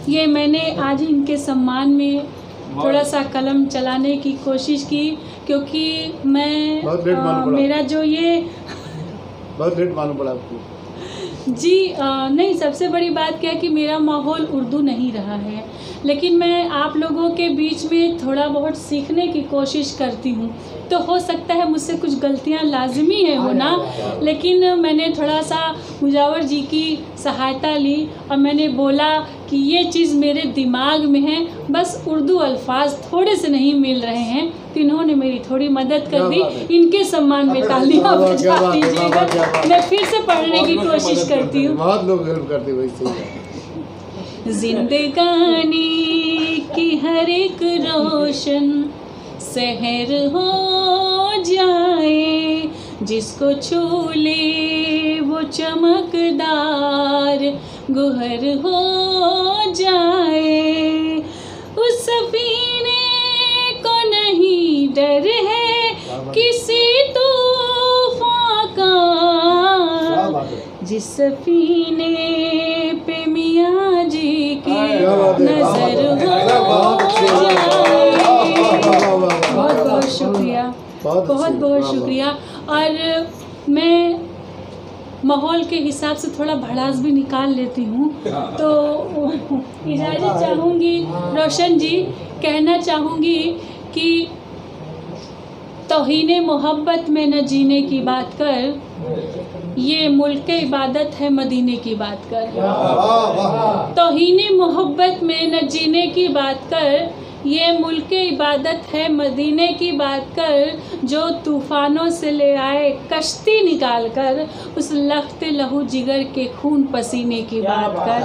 ये मैंने आज इनके सम्मान में थोड़ा सा कलम चलाने की कोशिश की, क्योंकि मैं मेरा जो ये बहुत लेट मालूम पड़ा आपको जी नहीं, सबसे बड़ी बात क्या है कि मेरा माहौल उर्दू नहीं रहा है, लेकिन मैं आप लोगों के बीच में थोड़ा बहुत सीखने की कोशिश करती हूँ। तो हो सकता है मुझसे कुछ गलतियाँ लाजमी है होना, लेकिन मैंने थोड़ा सा मुजावर जी की सहायता ली और मैंने बोला कि ये चीज़ मेरे दिमाग में है, बस उर्दू अल्फाज थोड़े से नहीं मिल रहे हैं, तो इन्होंने मेरी थोड़ी मदद कर दी। इनके सम्मान में तालियां बजा दीजिएगा। मैं फिर से पढ़ने की कोशिश करती हूँ। बहुत लोग हेल्प करते वैसे। जिंदगानी की हर एक रोशन सहर हो जाए, जिसको छू ले वो चमकदार गुहर हो जाए। उस सफीने को नहीं डर है किसी तूफान का, जिस सफीने पे मियाँ जी की नजर हो जाए। बहुत बहुत शुक्रिया, बहुत बहुत शुक्रिया। और मैं माहौल के हिसाब से थोड़ा भड़ास भी निकाल लेती हूँ, तो इजाज़त चाहूँगी रोशन जी, कहना चाहूँगी कि तौहीने मोहब्बत में न जीने की बात कर, ये मुल्क के इबादत है मदीने की बात कर। तौहीने मोहब्बत में न जीने की बात कर, ये मुल्क की इबादत है मदीने की बात कर। जो तूफ़ानों से ले आए कश्ती निकाल कर, उस लख्त लहू जिगर के खून पसीने की बात कर।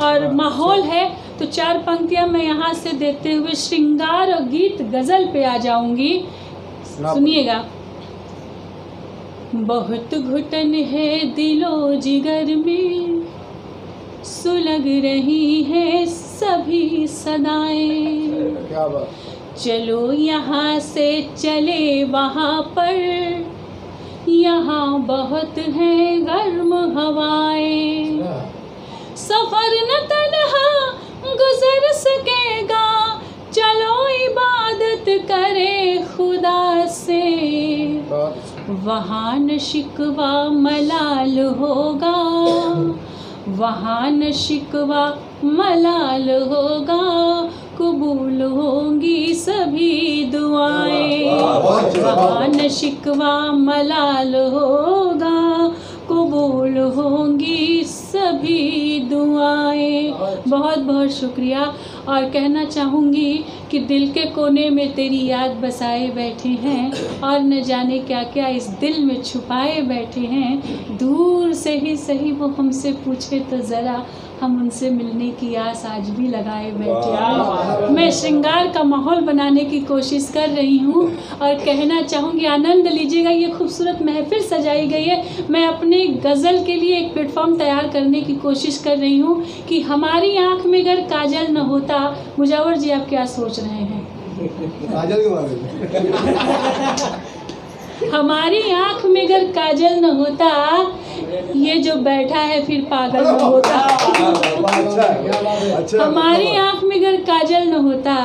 और माहौल है तो चार पंक्तियाँ मैं यहाँ से देते हुए श्रृंगार और गीत गज़ल पे आ जाऊँगी, सुनिएगा। बहुत घुटन है दिलो जिगर में, सुलग रही है सभी सदाएं। चलो यहाँ से चले वहाँ पर, यहाँ बहुत है गर्म हवाएं। सफर न तन्हा गुजर सकेगा, चलो इबादत करे खुदा से। वहाँ न शिकवा मलाल होगा, वहाँ न शिकवा मलाल होगा, कबूल होंगी सभी दुआएं। वहाँ न शिकवा मलाल होगा, कबूल होंगी सभी दुआएं। बहुत बहुत शुक्रिया। और कहना चाहूँगी कि दिल के कोने में तेरी याद बसाए बैठे हैं, और न जाने क्या क्या इस दिल में छुपाए बैठे हैं। दूर से ही सही वो हमसे पूछे तो ज़रा, हम उनसे मिलने की आस आज भी लगाए बैठे हैं। मैं श्रृंगार का माहौल बनाने की कोशिश कर रही हूँ और कहना चाहूँगी आनंद लीजिएगा। ये खूबसूरत महफिल सजाई गई है। मैं अपने गज़ल के लिए एक प्लेटफॉर्म तैयार करने की कोशिश कर रही हूँ कि हमारी आँख में अगर काजल न होता। मुजावर जी आप क्या सोच रहे हैं? काजल के बारे में हमारी आँख में अगर काजल न होता, ये जो बैठा है फिर पागल न होता। हमारी आँख में अगर काजल न होता,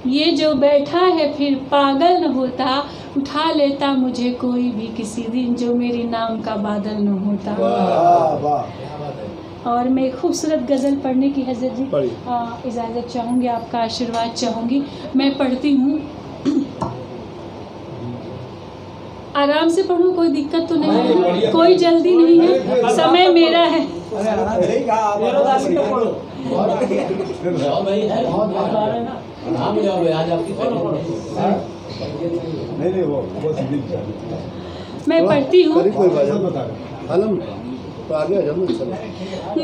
ये जो बैठा है फिर पागल न होता। उठा लेता मुझे कोई भी किसी दिन, जो मेरे नाम का बादल न होता। और मैं खूबसूरत गज़ल पढ़ने की हज़रत जी इजाज़त चाहूँगी, आपका आशीर्वाद चाहूँगी। मैं पढ़ती हूँ, आराम से पढ़ूँ, कोई दिक्कत तो नहीं है, कोई जल्दी नहीं है, समय मेरा है। मैं पढ़ती हूँ।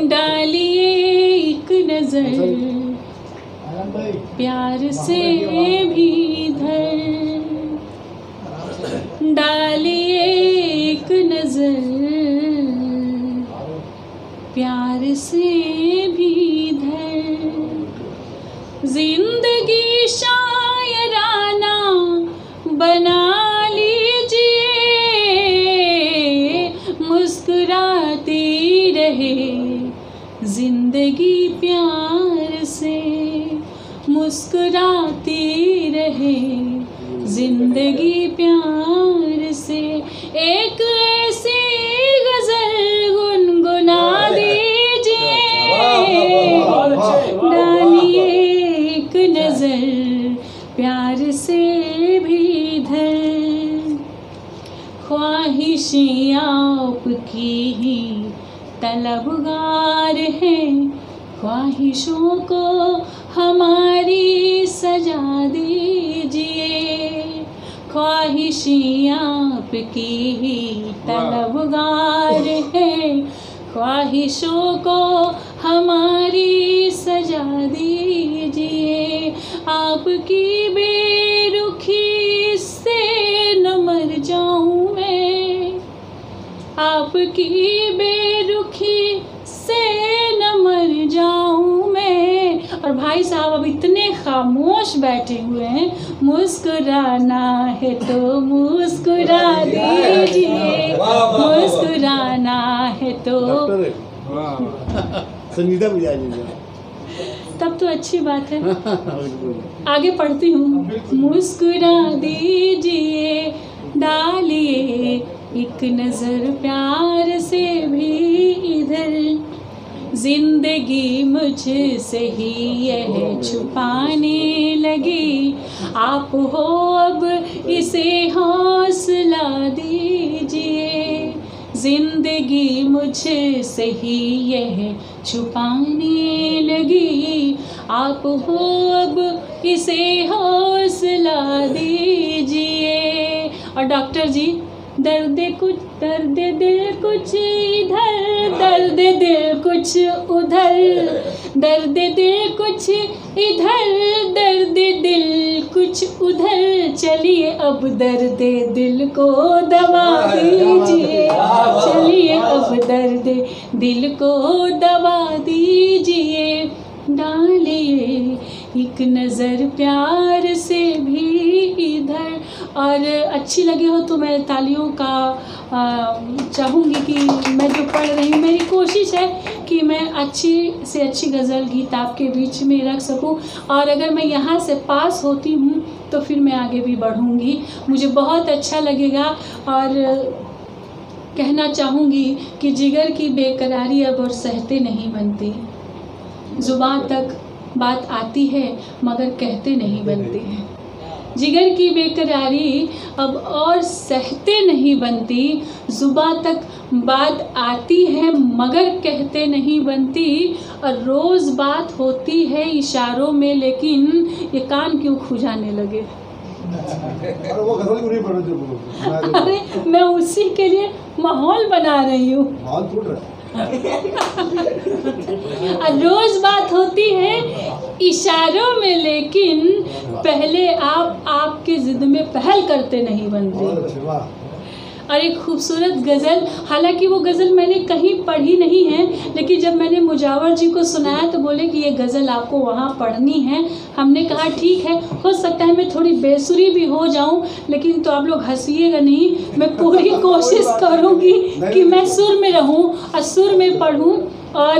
डालिए एक नजर प्यार से भी इधर, डालिए एक गजल प्यार से भी धर, जिंदगी शायराना बना लीजिए, मुस्कुराती रहे जिंदगी प्यार से, मुस्कुराती रहे जिंदगी प्यार से। एक ऐसी गजल गुनगुना दीजिए, डालिए एक नजर प्यार से भी धर, ख्वाहिशें आपकी ही तलबगार हैं, ख्वाहिशों को हमारी सजा दीजिए, ख्वाहिशें आपकी ही तलबगार हैं, ख्वाहिशों को हमारी सजा दीजिए, आपकी बेरुखी से न मर जाऊं मैं, आपकी बेरुखी से न मर जाऊं मैं। और भाई साहब अब इतने खामोश बैठे हुए हैं, मुस्कुराना है तो मुस्कुरा दीजिए, मुस्कुराना है तो संगीता तब तो अच्छी बात है। आगे पढ़ती हूँ। मुस्कुरा दीजिए, डालिए एक नजर प्यार से भी इधर, जिंदगी मुझसे ही यह छुपाने लगी, आप हो अब इसे हौसला दीजिए, जिंदगी मुझसे ही यह छुपाने लगी, आप हो अब इसे हौसला दीजिए। और डॉक्टर जी, दर्द दिल कुछ इधर, दर्द दिल कुछ उधर, दर्द दिल कुछ इधर, दर्द दिल कुछ उधर, चलिए अब दर्द दिल को दबा दीजिए, चलिए अब दर्द दिल को दबा दीजिए, डालिए एक नज़र प्यार से भी इधर। और अच्छी लगी हो तो मैं तालियों का चाहूँगी कि मैं जो पढ़ रही हूँ, मेरी कोशिश है कि मैं अच्छी से अच्छी गज़ल गीत आपके बीच में रख सकूँ, और अगर मैं यहाँ से पास होती हूँ तो फिर मैं आगे भी बढ़ूँगी, मुझे बहुत अच्छा लगेगा। और कहना चाहूँगी कि जिगर की बेकरारी अब और सहते नहीं बनती, ज़ुबान तक बात आती है मगर कहते नहीं बनती है, जिगर की बेकरारी अब और सहते नहीं बनती, ज़ुबान तक बात आती है मगर कहते नहीं बनती, और रोज़ बात होती है इशारों में लेकिन ये कान क्यों खुजाने लगे। अरे मैं उसी के लिए माहौल बना रही हूँ। रोज बात होती है इशारों में लेकिन पहले आप आपके जिद में पहल करते नहीं बनते। और एक खूबसूरत गज़ल, हालांकि वो गज़ल मैंने कहीं पढ़ी नहीं है, लेकिन जब मैंने मुजावर जी को सुनाया तो बोले कि ये गज़ल आपको वहाँ पढ़नी है। हमने कहा ठीक है, हो सकता है मैं थोड़ी बेसुरी भी हो जाऊँ, लेकिन तो आप लोग हंसिएगा नहीं, मैं पूरी कोशिश करूँगी कि मैं सुर में रहूँ और सुर में पढ़ूँ, और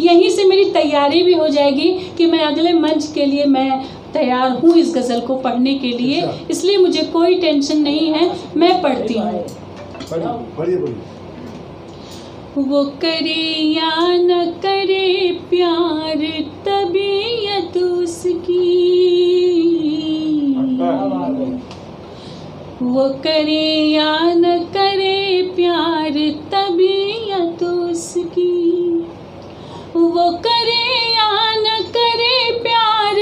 यहीं से मेरी तैयारी भी हो जाएगी कि मैं अगले मंच के लिए मैं तैयार हूँ इस गज़ल को पढ़ने के लिए, इसलिए मुझे कोई टेंशन नहीं है, मैं पढ़ती हूँ। वो करे या न करे प्यार तबीयत उसकी, वो करे या न करे प्यार तबीयत उसकी, वो करे या न करे प्यार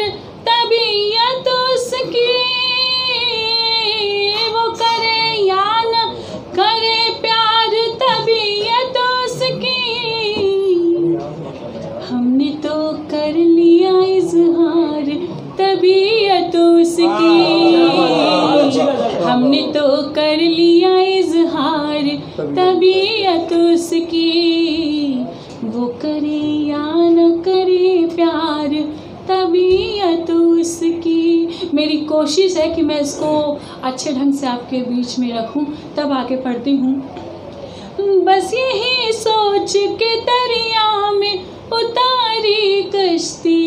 तबीयत उसकी, वो करे या न करे प्यार तबीयत उसकी, हमने तो कर लिया इज़हार तबीयत उसकी, हमने तो कर लिया इज़हार तबीयत उसकी, वो करे या न करे प्यार तबीयत उसकी। मेरी कोशिश है कि मैं इसको अच्छे ढंग से आपके बीच में रखूं। तब आगे पढ़ती हूँ। बस यही सोच के दरिया में उतारी कश्ती,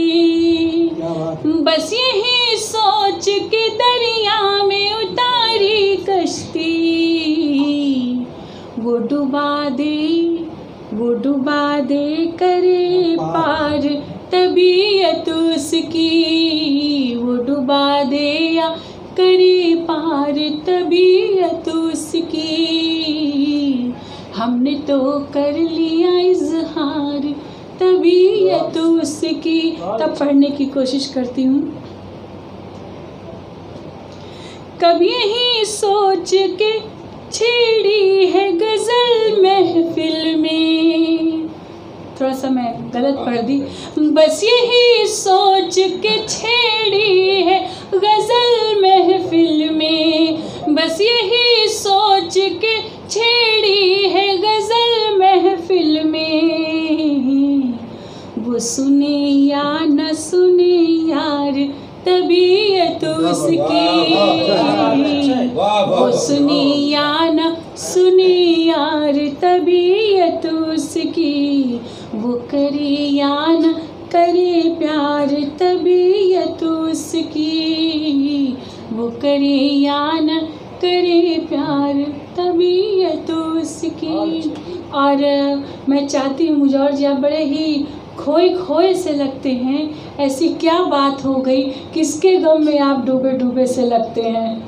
बस यही सोच के दरिया में उतारी कश्ती। वो डुबा दे करे पार तबीयत उसकी, वो डुबा दे या करे पार तबीयत उसकी। हमने तो कर लिया इजहार तबीयत उसकी। तब पढ़ने की कोशिश करती हूँ। कभी यही सोच के छेड़ी है गजल महफिल में, थोड़ा सा मैं गलत पढ़ दी। बस यही सोच के छेड़ी है गजल महफिल में, बस यही सोच के छेड़ी है गजल महफिल में। वो सुने या न सुने यार तबीयत उसकी, वो सुने या न सुने यार तबीयत उसकी। वो करे या न करे प्यार तबीयत उसकी, वो करे या न करे प्यार तबीयत उसकी। और मैं चाहती हूँ मुझे, और जी आप बड़े ही खोए खोए से लगते हैं। ऐसी क्या बात हो गई, किसके गम में आप डूबे डूबे से लगते हैं?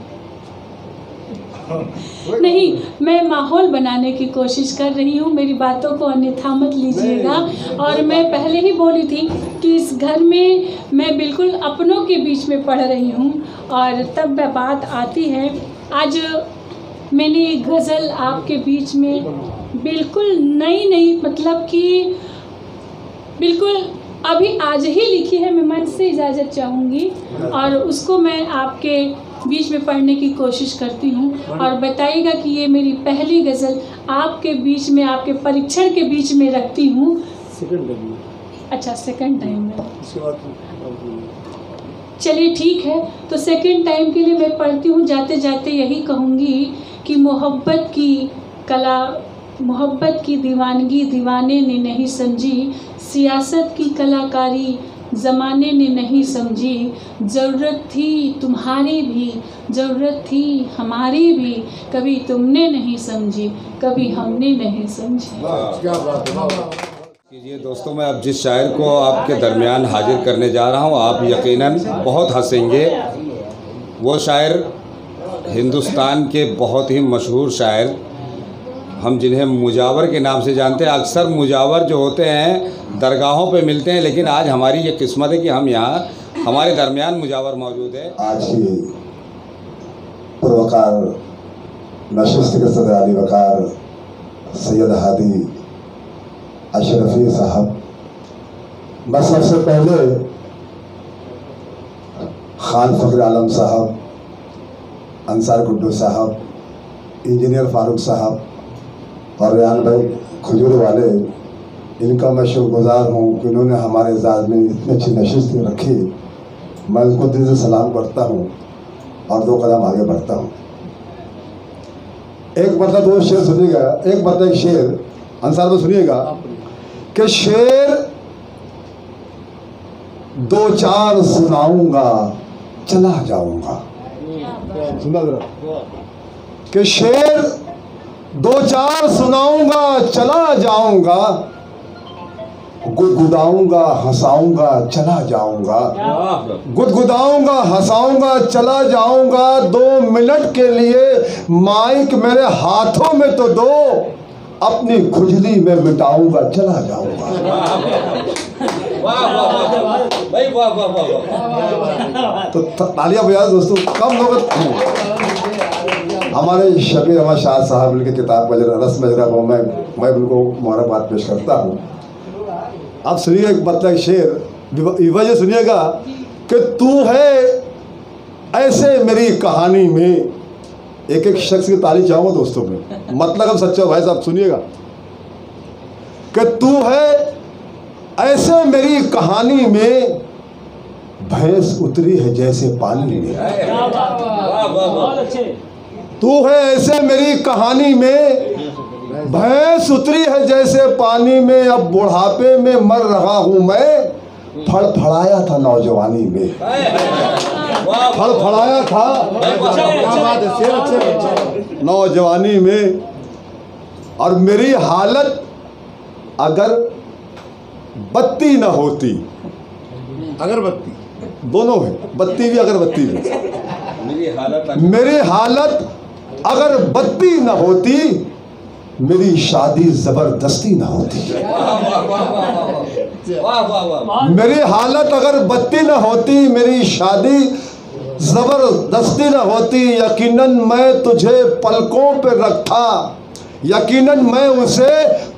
नहीं, मैं माहौल बनाने की कोशिश कर रही हूँ, मेरी बातों को अन्यथा मत लीजिएगा। और मैं पहले ही बोली थी कि इस घर में मैं बिल्कुल अपनों के बीच में पढ़ रही हूँ। और तब वह बात आती है, आज मैंने एक गज़ल आपके बीच में बिल्कुल नई मतलब कि बिल्कुल अभी आज ही लिखी है। मैं मन से इजाज़त चाहूँगी और उसको मैं आपके बीच में पढ़ने की कोशिश करती हूँ। और बताइएगा कि ये मेरी पहली गज़ल आपके बीच में, आपके परीक्षण के बीच में रखती हूँ। अच्छा, सेकंड टाइम में। चलिए ठीक है, तो सेकंड टाइम के लिए मैं पढ़ती हूँ। जाते जाते यही कहूँगी कि मोहब्बत की कला, मोहब्बत की दीवानगी दीवाने ने नहीं समझी, सियासत की कलाकारी ज़माने ने नहीं समझी। ज़रूरत थी तुम्हारी भी, ज़रूरत थी हमारी भी, कभी तुमने नहीं समझी, कभी हमने नहीं समझी। कीजिए दोस्तों, मैं अब जिस शायर को आपके दरमियान हाजिर करने जा रहा हूँ, आप यकीनन बहुत हंसेंगे। वो शायर हिंदुस्तान के बहुत ही मशहूर शायर, हम जिन्हें मुजावर के नाम से जानते हैं। अक्सर मुजावर जो होते हैं दरगाहों पे मिलते हैं, लेकिन आज हमारी ये किस्मत है कि हम यहाँ हमारे दरमियान मुजावर मौजूद है। आज की पुरवकार नशिस्त के सदर अली वकार सैयद हादी अशरफी साहब, मैं सबसे पहले खान फ़खर आलम साहब, अंसार गुड्डू साहब, इंजीनियर फारूक साहब और रेहान भाई खजूर वाले, इनका मैं शुक्रगुजार हूँ कि उन्होंने हमारे इजाज़ में इतनी अच्छी नशिस्त रखी। मैं उनको दिल से सलाम करता हूँ और 2 कदम आगे बढ़ता हूँ। एक मतलब 2 शेर सुनिएगा, एक मतलब एक शेर अंसार में सुनिएगा कि शेर 2-4 सुनाऊंगा चला जाऊंगा। सुना जरा कि शेर 2-4 सुनाऊंगा चला जाऊंगा, गुदगुदाऊंगा हंसाऊंगा चला जाऊंगा, गुदगुदाऊंगा हंसाऊंगा चला जाऊंगा। 2 मिनट के लिए माइक मेरे हाथों में तो दो, अपनी खुजली में मिटाऊंगा चला जाऊंगा। तो तालियां बजा दोस्तों। कम लोग हमारे शबीर अहमद शाह साहब उनकी किताब रस्म अजरा को मैं उनको मुबारकबाद पेश करता हूँ। आप सुनिए एक मतलब शेर वजह सुनिएगा कि तू है ऐसे मेरी कहानी में, एक एक शख्स की ताली चाहूँगा दोस्तों में, मतलब सच्चा भाई साहब सुनिएगा कि तू है ऐसे मेरी कहानी में भैंस उतरी है जैसे पानी में। तू है ऐसे मेरी कहानी में भैंस उतरी है जैसे पानी में, अब बुढ़ापे में मर रहा हूँ मैं, फड़फड़ाया था नौजवानी में, फड़फड़ाया था नौजवानी में। और मेरी हालत अगर बत्ती न होती, अगरबत्ती दोनों है, बत्ती भी अगरबत्ती भी, मेरी हालत अगर बत्ती न होती, मेरी शादी जबरदस्ती न होती। मेरी हालत अगर बत्ती न होती, मेरी शादी जबरदस्ती न होती। यकीनन मैं तुझे पलकों पे रखता, यकीनन मैं उसे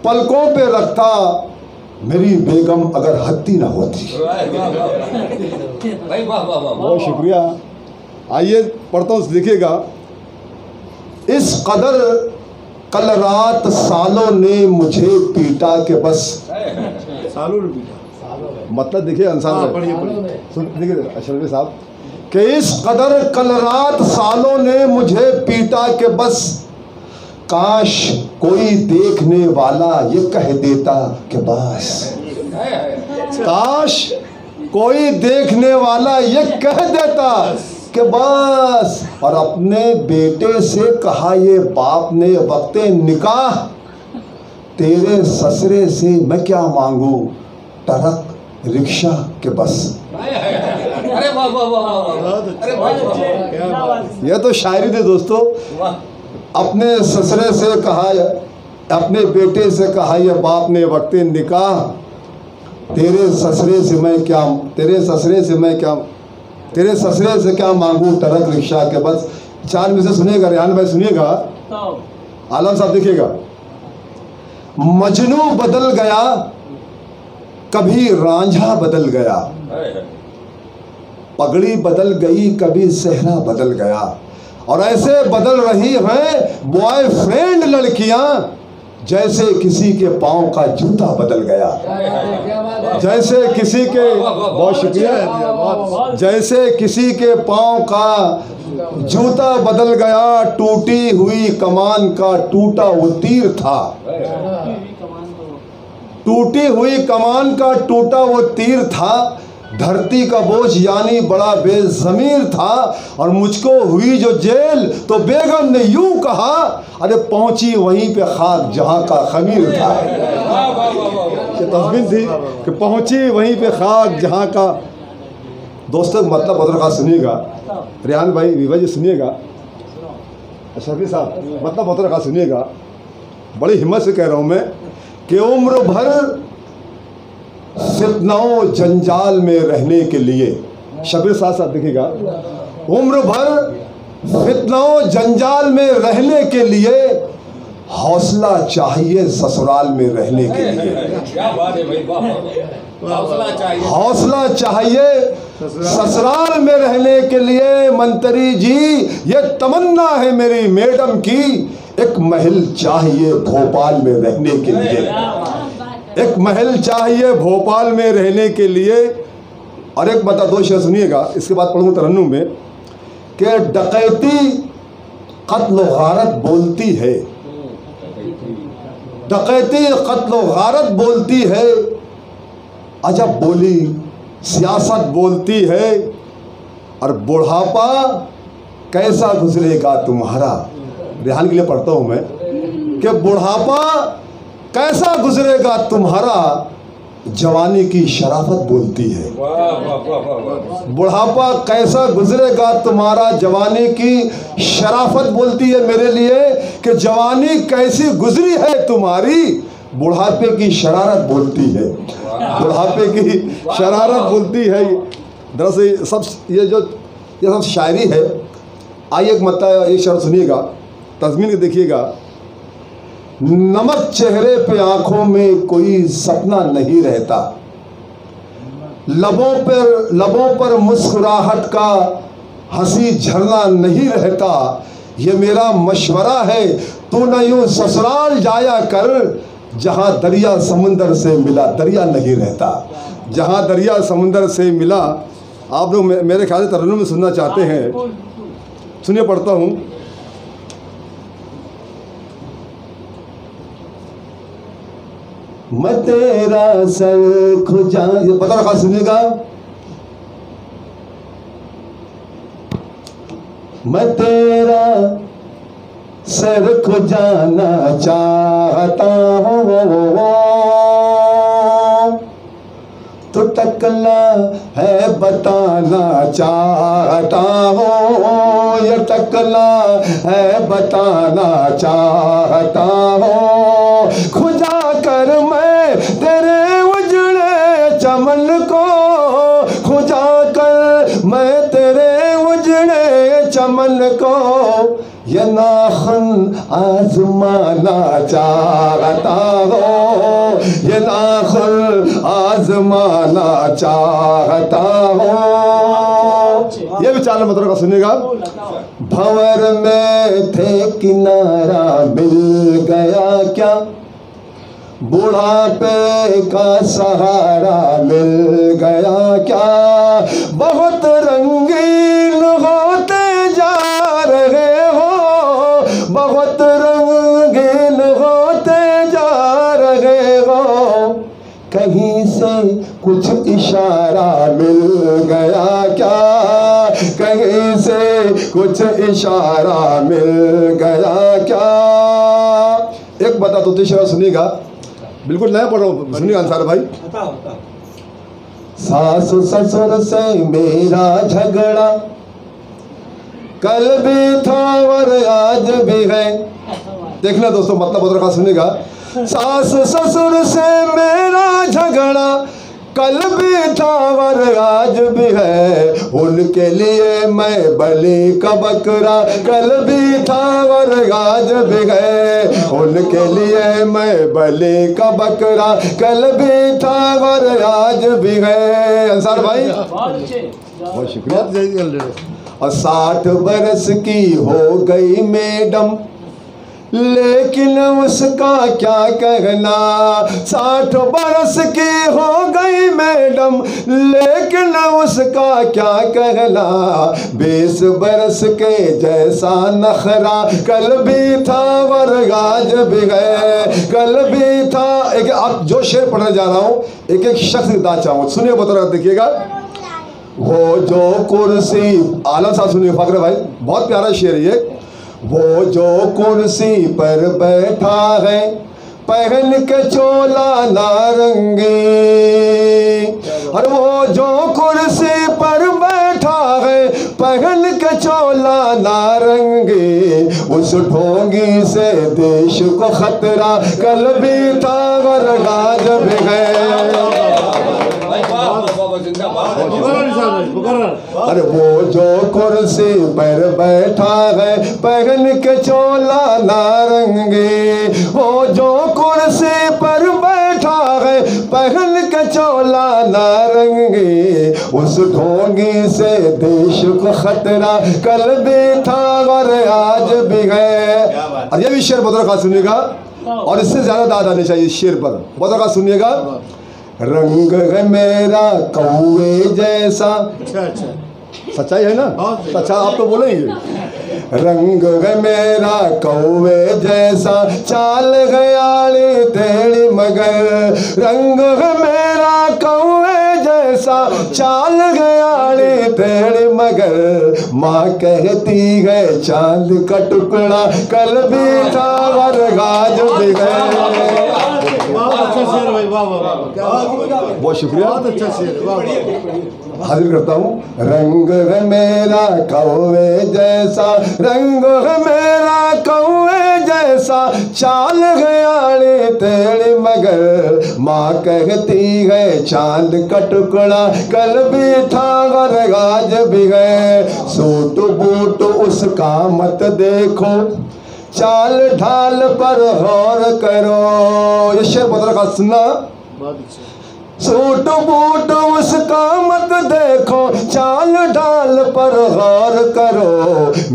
पलकों पे रखता, मेरी बेगम अगर हत्ती न होती। बहुत शुक्रिया। आइए पढ़ता हूँ, देखिएगा। इस कदर कल रात सालों ने मुझे पीटा के बस, सालों ने पीटा, मतलब देखिए अंसार देखिए अशरफी साहब कि इस कदर कल रात सालों ने मुझे पीटा के बस, काश कोई देखने वाला ये कह देता कि बस, काश कोई देखने वाला ये कह देता कि बस। और अपने बेटे से कहा ये बाप ने वक्ते निकाह, तेरे ससुरे से मैं क्या मांगू, ट्रक रिक्शा के बस। यह तो शायरी थी दोस्तों। अपने ससुरे से कहा, अपने बेटे से कहा ये बाप ने वक्ते निकाह, तेरे ससुरे से मैं क्या, तेरे ससुरे से मैं क्या, तेरे ससुरे से क्या मांगू, ट्रक रिक्शा के बस। चार में से सुनिएगा, रेहान भाई सुनिएगा, आलम साहब देखिएगा। मजनू बदल गया, कभी रांझा बदल गया, पगड़ी बदल गई, कभी सेहरा बदल गया। और ऐसे बदल रही हैं बॉयफ्रेंड लड़कियां, जैसे किसी के पाँव का जूता बदल गया, जैसे किसी के, बहुत शुक्रिया, जैसे किसी के पाँव का जूता बदल गया। टूटी हुई कमान का टूटा वो तीर था, टूटी हुई कमान का टूटा वो तीर था। धरती का बोझ यानी बड़ा बेज़मीर था, और मुझको हुई जो जेल तो बेगम ने यूं कहा, अरे पहुंची वहीं पे खाक जहां का खमीर था। तस्वीर थी कि पहुंची वहीं पे खाक जहां का। दोस्तों मतलब बदल का सुनिएगा, रेहान भाई, विवा जी सुनिएगा, शफी साहब मतलब बदल का सुनिएगा। बड़ी हिम्मत से कह रहा हूं मैं कि उम्र भर फितनाओं जंजाल में रहने के लिए, शबीर साहब देखिएगा, उम्र भर फितनाओं जंजाल में रहने के लिए हौसला चाहिए ससुराल में रहने के लिए। हौसला चाहिए ससुराल में रहने के लिए। मंत्री जी ये तमन्ना है मेरी मैडम की, एक महल चाहिए भोपाल में रहने के लिए, एक महल चाहिए भोपाल में रहने के लिए। और एक बता दो शेर सुनिएगा, इसके बाद पढ़ूँ तरन्नुम में कि डकैती कत्ल गारत बोलती है, डकैती कत्ल गारत बोलती है, अजब बोली सियासत बोलती है। और बुढ़ापा कैसा गुजरेगा तुम्हारा, रेहान के लिए पढ़ता हूँ मैं कि बुढ़ापा कैसा गुजरेगा तुम्हारा, जवानी की शराफत बोलती है। बुढ़ापा कैसा गुजरेगा तुम्हारा, जवानी की शराफत बोलती है मेरे लिए कि जवानी कैसी गुजरी है तुम्हारी, बुढ़ापे की शरारत बोलती है, बुढ़ापे की शरारत बोलती है। दरअसल सब ये सब शायरी है। आइए एक मतलब एक शब्द सुनिएगा, तज़मीन देखिएगा। नमक चेहरे पे आंखों में कोई सपना नहीं रहता, लबों पर मुस्कुराहट का हंसी झरना नहीं रहता। ये मेरा मशवरा है, तू न यूं ससुराल जाया कर, जहाँ दरिया समुंदर से मिला दरिया नहीं रहता। जहाँ दरिया समुंदर से मिला, आप लोग मेरे ख्याल से तरन्नुम में सुनना चाहते हैं, सुनिए पढ़ता हूँ। मैं तेरा सर खुजा, ये पता रखा, सुनिएगा। मैं तेरा सर खुजाना चाहता हूँ, तो टकला है बताना चाहता हूँ, ये टकला है बताना चाहता हूँ। खुजा कर मैं तेरे उजड़े चमन को, खुजा कर मैं तेरे उजड़े चमन को, ये नाखुन आजमाना चाहता हो, ये नाखुन आजमाना चाहता हो। ये विचार मतलब का सुनिएगा। भंवर में थे किनारा मिल गया क्या, बुढ़ापे का सहारा मिल गया क्या, बहुत रंगीन होते जा रहे हो, बहुत रंगीन होते जा रहे हो, कहीं से कुछ इशारा मिल गया क्या, कहीं से कुछ इशारा मिल गया क्या। एक बता तो तीसरा सुनिएगा, बिल्कुल नया पढ़ रहा हूँ, सुनिए अंसार भाई। सास ससुर से मेरा झगड़ा कल भी था और आज भी है। देखना दोस्तों, मतलब बदल का सुनिएगा। सास ससुर से मेरा झगड़ा कल भी था और आज भी है, उनके लिए मैं बलि का बकरा कल भी था और आज भी है, उनके लिए मैं बलि का बकरा कल भी था और आज भी है। अंसार भाई बहुत शुक्रिया। और 60 बरस की हो गई मैडम, लेकिन उसका क्या कहना। 60 बरस की हो गई मैडम, लेकिन उसका क्या कहना। 20 बरस के जैसा नखरा कल भी था और आज भी है, कल भी था। एक आप जो शेर पढ़ने जा रहा हूँ, एक एक शख्स बता चाहूँ, सुनिए बता रहा, देखिएगा। वो जो कुर्सी, आलम साहब सुनिए, फकरे भाई, बहुत प्यारा शेर है ये। वो जो कुर्सी पर बैठा है पहन के चोला नारंगी, और वो जो कुर्सी पर बैठा है पहन के चोला नारंगी, उस ढोंगी से देश को खतरा कल भी था और आज भी है। अरे वो जो कुर्सी पर बैठा है पहन के चोला नारंगी, वो जो कुर्सी पर बैठा है पहन के चोला नारंगी, उस ढोंगी से देश को खतरा कल भी था और आज भी है। और ये भी शेर बदर का सुनिएगा, और इससे ज्यादा दाद आनी चाहिए इस शेर पर। बदर का सुनिएगा। रंग है मेरा कौवे जैसा, सच्चाई है ना, अच्छा आप तो बोलेंगे। रंग है मेरा कौवे जैसा, चाल गयाली तेरी मगर। रंग है मेरा कौवे जैसा, चाल गयाली तेरी मगर। माँ कहती है चांद का टुकड़ा कल भी था और आज भी है। बहुत शुक्रिया, बहुत अच्छा शेर, हाजिर करता हूँ। रंग है मेरा कौवे जैसा, रंग है मेरा कौवे जैसा, चाल गयाली तेरी मगर। माँ कहती है चांद का टुकड़ा कल भी था और आज भी है। सूट बूट उसका मत देखो, चाल ढाल पर गौर करो। ये शेर बदल का सुनना। सूट बूट उसका मत देखो, चाल डाल पर गौर करो।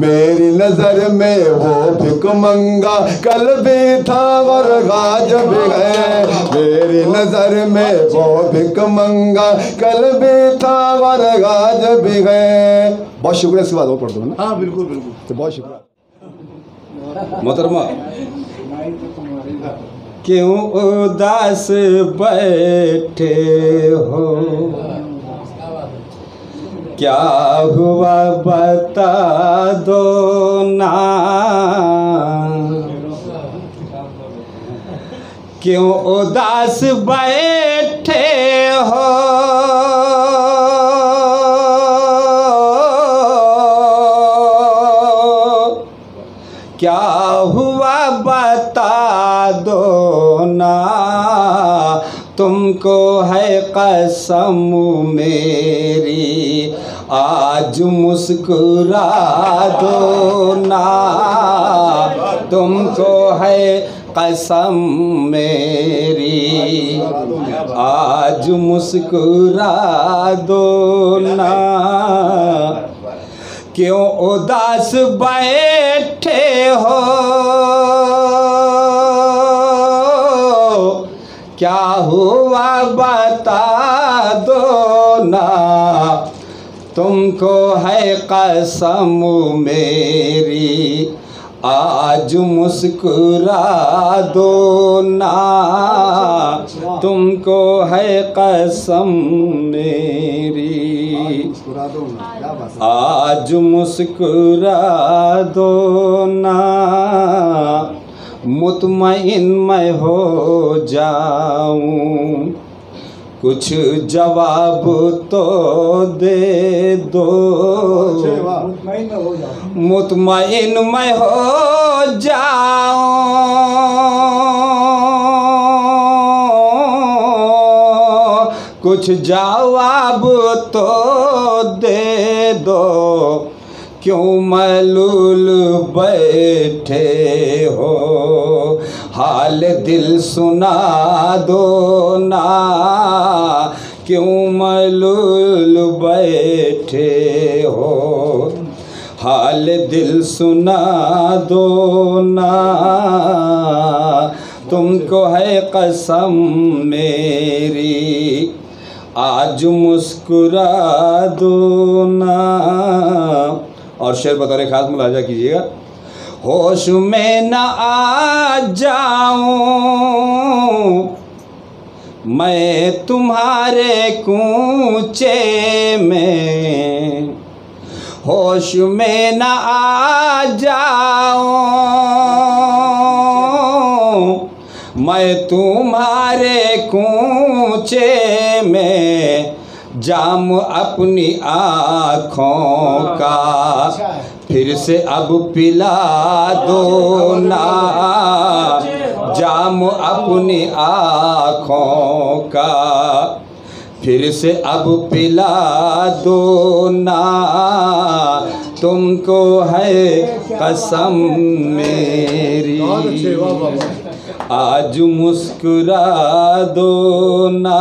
मेरी नजर में वो भिखमंगा कल भी था और आज भी है। मेरी नजर में वो भिखमंगा कल भी था और आज भी है। बहुत शुक्रिया। इसके बाद वो पढ़ दो ना। हाँ बिल्कुल बिल्कुल, तो बहुत शुक्रिया। मोहतरमा, क्यों उदास बैठे हो, क्या हुआ बता दो ना। क्यों उदास बैठे हो, क्या हुआ बता दो ना। तुमको है कसम मेरी, आज मुस्कुरा दो ना। तुमको है कसम मेरी, आज मुस्कुरा दो ना। क्यों उदास बैठे हो, क्या हुआ बता दो ना। तुमको है कसम मेरी, आज मुस्कुरा दो ना। तुमको है कसम मेरी, आज मुस्कुरा दो ना। मुतमईन मैं हो जाऊं, कुछ जवाब तो दे दो। मुतमईन मैं हो जाऊं, कुछ जवाब तो दे दो। क्यों मलूल बैठे हो, हाल दिल सुना दो ना। क्यों मलूल बैठे हो, हाल दिल सुना दो ना। तुमको है कसम मेरी, आज मुस्कुरा दो ना। और शेर बतौर खास मुलाजा कीजिएगा। होश में न आ जाऊं मैं तुम्हारे कूचे में, होश में न आ जाऊं मैं तुम्हारे कूचे में। जाम अपनी आँखों का फिर से अब पिला दो ना। जाम अपनी आँखों का फिर से अब पिला दो ना। तुमको है कसम मेरी, आज मुस्कुरा दो ना।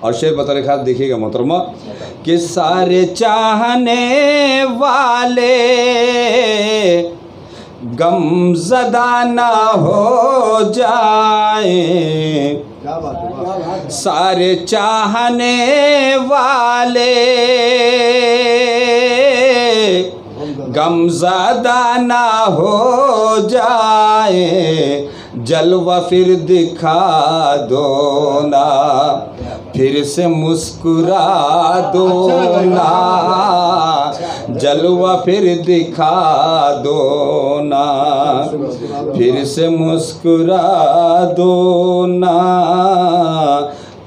और शेर बतौर खास देखिएगा मोहतरमा कि सारे चाहने वाले गमज़दा ना हो जाए। सारे चाहने वाले गमज़दा ना हो जाए। जलवा फिर दिखा दो ना, फिर से मुस्कुरा दो ना। जलवा फिर दिखा दो ना, फिर से मुस्कुरा दो ना।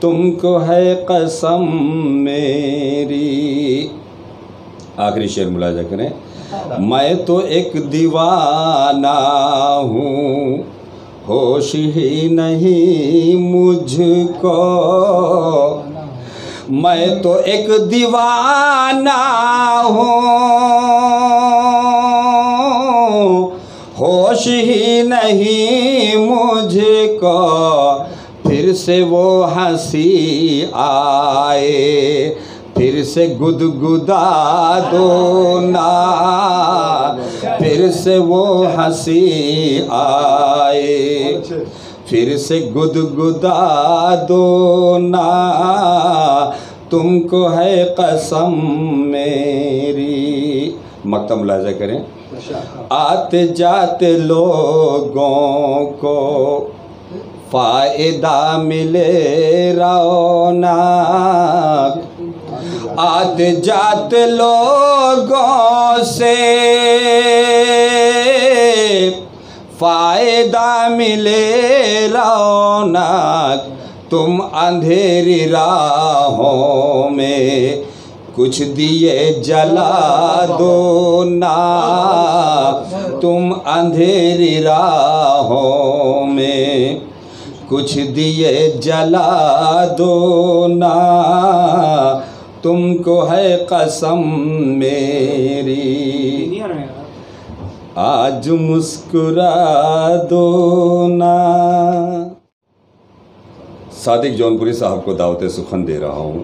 तुमको है कसम मेरी। आखिरी शेर मुलाजा करें। मैं तो एक दीवाना हूँ, होश ही नहीं मुझको। मैं तो एक दीवाना हूँ, होश ही नहीं मुझको। फिर फिर से वो हंसी आए, फिर से गुदगुदा दो ना, फिर से वो हंसी आए, फिर से गुदगुदा दो ना, तुमको है कसम मेरी। मक्ता मुलाजा करें। आते जाते लोगों को फ़ायदा मिले रौनक, आते जाते लोगों से फ़ायदा मिले रौनक, तुम अंधेरी राहों में कुछ दिए जला दो ना, तुम अंधेरी राहों में कुछ दिए जला दो ना, तुमको है कसम मेरी, आज मुस्कुरा दो ना। सादिक जौनपुरी साहब को दावत सुखन दे रहा हूँ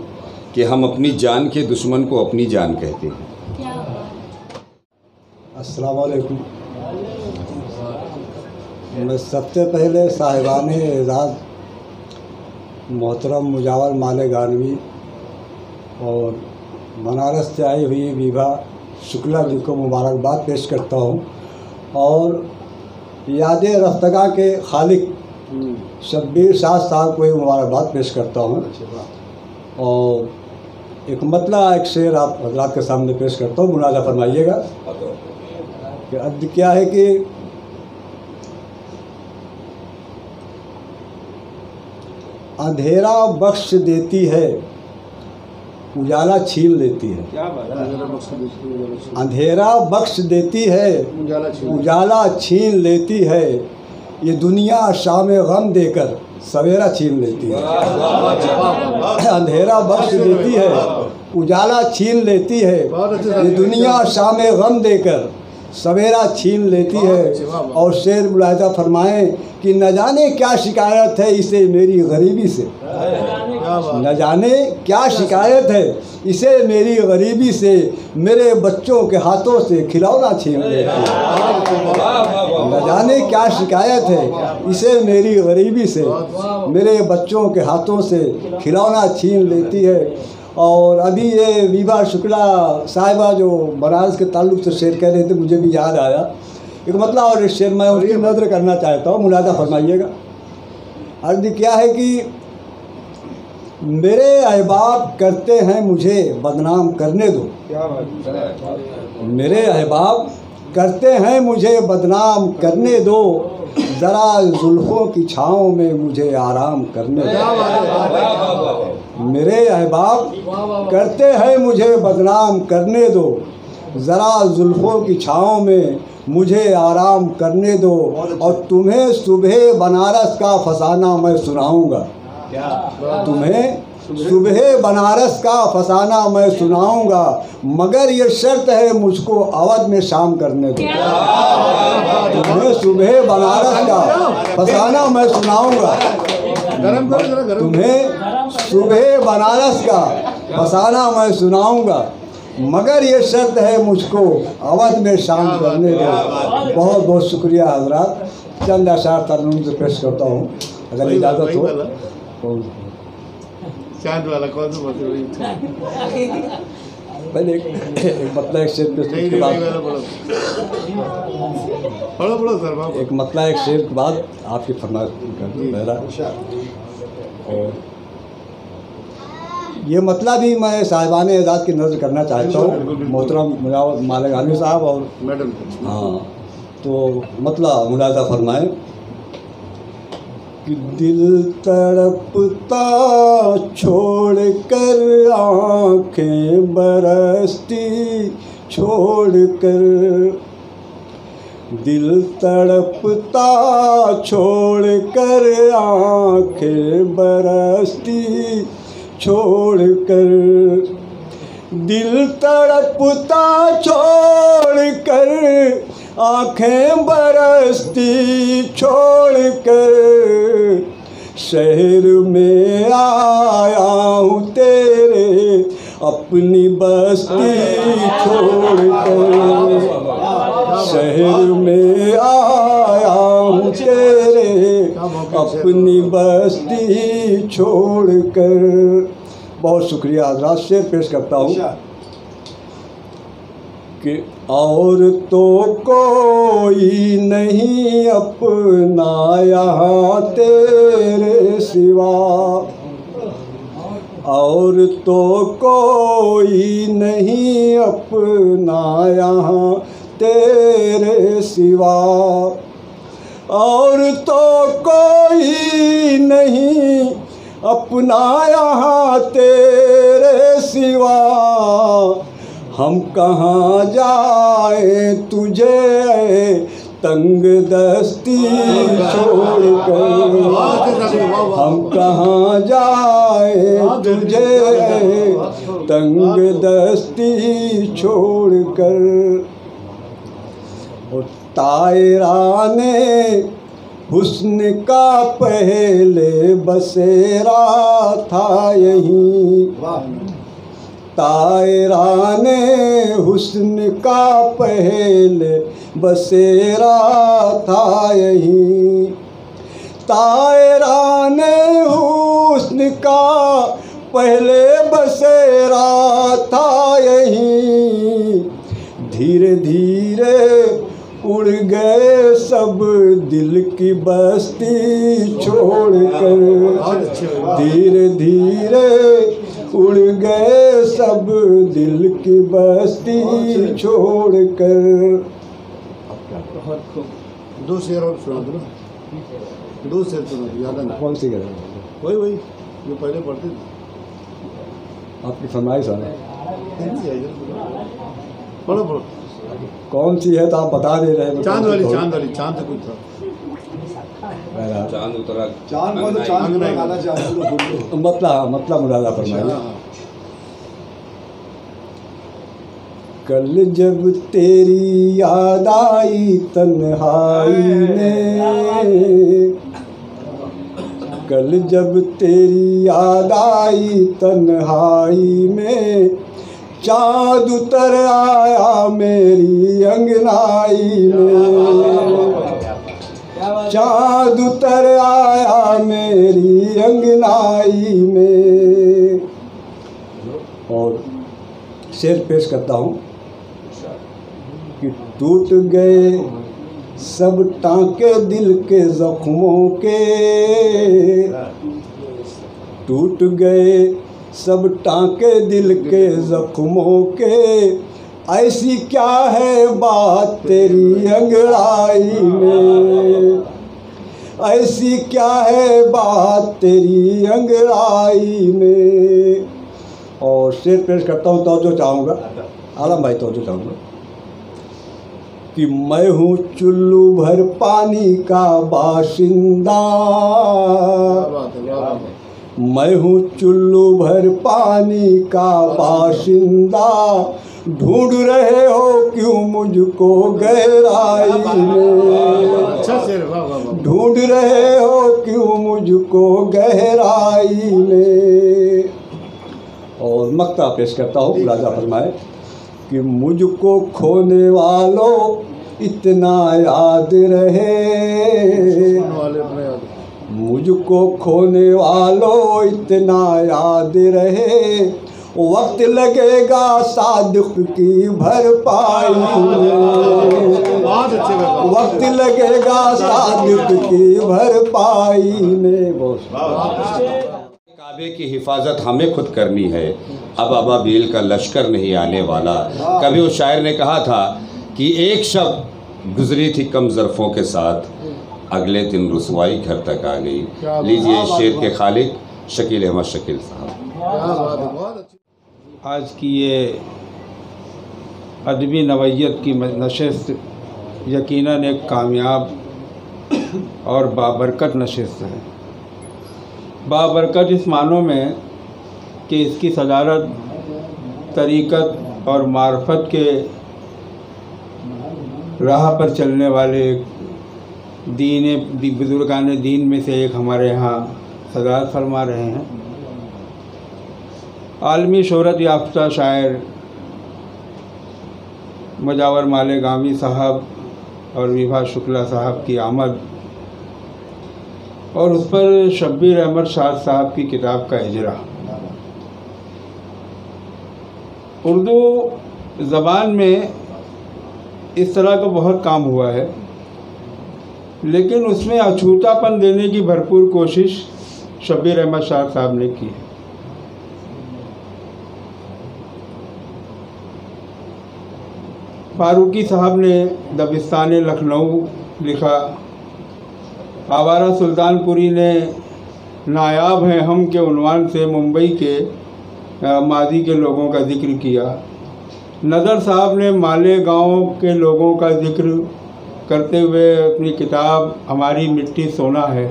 कि हम अपनी जान के दुश्मन को अपनी जान कहते हैं। अस्सलाम वालेकुम। मैं सबसे पहले साहिबान एजाज़ मोहतरम मुजावर मालेगानवी और बनारस से आई हुई विभा शुक्ला जी को मुबारकबाद पेश करता हूँ, और याद रफ्तगा के खालिक शब्बीर शाह साहब को मुबारकबाद पेश करता हूँ। और एक मतला एक शेर आप हजरात के सामने पेश करता हूँ, मुलाजा फरमाइएगा। कि अर्ज क्या है कि अंधेरा बख्श देती है, उजाला छीन लेती है। अंधेरा बख्श देती है, उजाला छीन लेती है, ये दुनिया शाम गम देकर सवेरा छीन लेती है। अंधेरा बख्श देती है, उजाला छीन लेती है, ये दुनिया शाम गम देकर सवेरा छीन लेती है। और शेर मुलाहिजा फरमाएं कि न जाने क्या शिकायत है इसे मेरी गरीबी से, न जाने क्या शिकायत है इसे मेरी गरीबी से, मेरे बच्चों के हाथों से खिलौना छीन लेती है। न जाने क्या शिकायत है इसे मेरी गरीबी से, मेरे बच्चों के हाथों से खिलौना छीन लेती है। और अभी ये विभा शुक्ला साहिबा जो बनारस के ताल्लुक़ से शेर कह रहे थे, मुझे भी याद आया एक मतलब, और इस शेर मैं उसकी नज़र करना चाहता हूँ, मुलाजा फरमाइएगा। अर्ज़ क्या है कि मेरे अहबाब करते हैं मुझे बदनाम करने दो, मेरे अहबाब करते हैं मुझे बदनाम करने दो, ज़रा जुल्फ़ों की छाँव में मुझे आराम करने दो। मेरे अहबाब करते हैं मुझे बदनाम करने दो, ज़रा जुल्फ़ों की छाँव में मुझे आराम करने दो। और तुम्हें सुबह बनारस का फसाना मैं सुनाऊंगा, तुम्हें सुबह बनारस का फसाना मैं सुनाऊंगा, मगर ये शर्त है मुझको अवध में शाम करने दो। तुम्हें सुबह बनारस का फसाना मैं सुनाऊंगा, तुम्हें सुबह बनारस का फसाना मैं सुनाऊंगा, मगर ये शर्त है मुझको अवध में शाम करने दो। बहुत बहुत शुक्रिया हजरात। चंद अशार तरन्नुम से पेश करता हूँ, अगर इजाज़त हो तो। चांद वाला कौन सा पहले एक मतलब एक शेर के बाद एक मतलब एक शेर के बाद आपकी फरमाइश कर दूँ। और ये मतलब भी मैं साहिबान एजाज़ की नज़र करना चाहता हूँ, मोहतरम मुजावर मालेगानवी साहब और मैडम। हाँ, तो मतलब मुलाजा फरमाएं कि दिल तड़पता छोड़ कर आँखें बरसती छोड़ कर, दिल तड़पता छोड़ कर आँखें बरसती छोड़ कर, दिल तड़पता छोड़ कर आँखें बरसती छोड़ कर, शहर में आया हूँ तेरे अपनी बस्ती छोड़कर, शहर में आया हूँ तेरे अपनी बस्ती छोड़कर। बहुत शुक्रिया हज़रात। शेर पेश करता हूँ कि और तो कोई नहीं अपना यहाँ तेरे सिवा, और तो कोई नहीं अपना यहाँ तेरे सिवा, और तो कोई नहीं अपना यहाँ तेरे सिवा। हम कहाँ जाए तुझे तंग दस्ती छोड़कर, हम कहाँ जाए तुझे तंग दस्ती छोड़कर। और तायराने हुस्न का पहले बसेरा था यहीं, तायराने हुस्न का पहले बसेरा था यहीं, तायराने हुस्न का पहले बसेरा था यहीं। धीरे धीरे उड़ गए सब दिल की बस्ती छोड़कर, धीरे धीरे उड़ गए सब दिल की बस्ती छोड़कर। दो शेर और सुना दो ना, दो शेर सुना दो, याद है? कौन सी करें? वही जो पहले पढ़ते थे। आपकी फरमाइश है। पढ़ो पढ़ो। कौन सी है तो आप बता दे रहे हैं। चांद वाली, चांद वाली, चांद से कुछ था। चांद उतरा, चांद को तो चांद में गाना चाहते, मतलब मुरादा फरमाइए। कल जब तेरी याद आई तन्हाई में, कल जब तेरी याद आई तन्हाई में, चाँद उतर आया मेरी अंगनाई में, चाँद उतर आया मेरी अंगनाई में। और शेर पेश करता हूँ कि टूट गए सब टाँके दिल के ज़ख्मों के, टूट गए सब टाँके दिल के ज़ख्मों के, ऐसी क्या है बात तेरी अंगड़ाई में, ऐसी क्या है बात तेरी अंगड़ाई में। और शेर पेश करता हूँ, तवज्जो चाहूँगा आलम भाई, तवज्जो चाहूँगा कि मैं हूँ चुल्लू भर पानी का बाशिंदा, मैं हूँ चुल्लू भर पानी का बाशिंदा, ढूंढ रहे हो क्यों मुझको गहराई में, ढूंढ रहे हो क्यों मुझको गहराई में। और मक्ता पेश करता हूँ, राजा फरमाए कि मुझको खोने वालों इतना याद रहे, मुझको खोने वालों इतना याद रहे, वक्त लगेगा सादिक की भरपाई में, वक्त लगेगा सादिक की भरपाई में। काबे की हिफाजत हमें खुद करनी है, अब अबाबील का लश्कर नहीं आने वाला। कभी उस शायर ने कहा था कि एक शब गुजरी थी कम ज़रफ़ों के साथ, अगले दिन रुसवाई घर तक आ गई। लीजिए शेर के खालिक शकील अहमद शकील साहब। आज की ये अदबी नवैयत की नशिस्त यकीनन एक कामयाब और बाबरकत नशिस्त है। बाबरकत इस मानों में कि इसकी सदारत तरीक़त और मार्फत के राह पर चलने वाले बुज़ुर्गान दीन में से एक हमारे यहाँ सदात फरमा रहे हैं। आलमी शोहरत याफ्ता शायर मुजावर मालेगामी साहब और विभा शुक्ला साहब की आमद और उस पर शब्बीर अहमद शाह साहब की किताब का इजरा। उर्दू ज़बान में इस तरह का बहुत काम हुआ है, लेकिन उसमें अछूतापन देने की भरपूर कोशिश शब्बीर अहमद शाह साहब ने की है। फारूकी साहब ने दबिस्तान लखनऊ लिखा। आवारा सुल्तानपुरी ने नायाब हैं हम के उन्वान से मुंबई के मादी के लोगों का जिक्र किया। नज़र साहब ने मालेगांव के लोगों का जिक्र करते हुए अपनी किताब हमारी मिट्टी सोना है।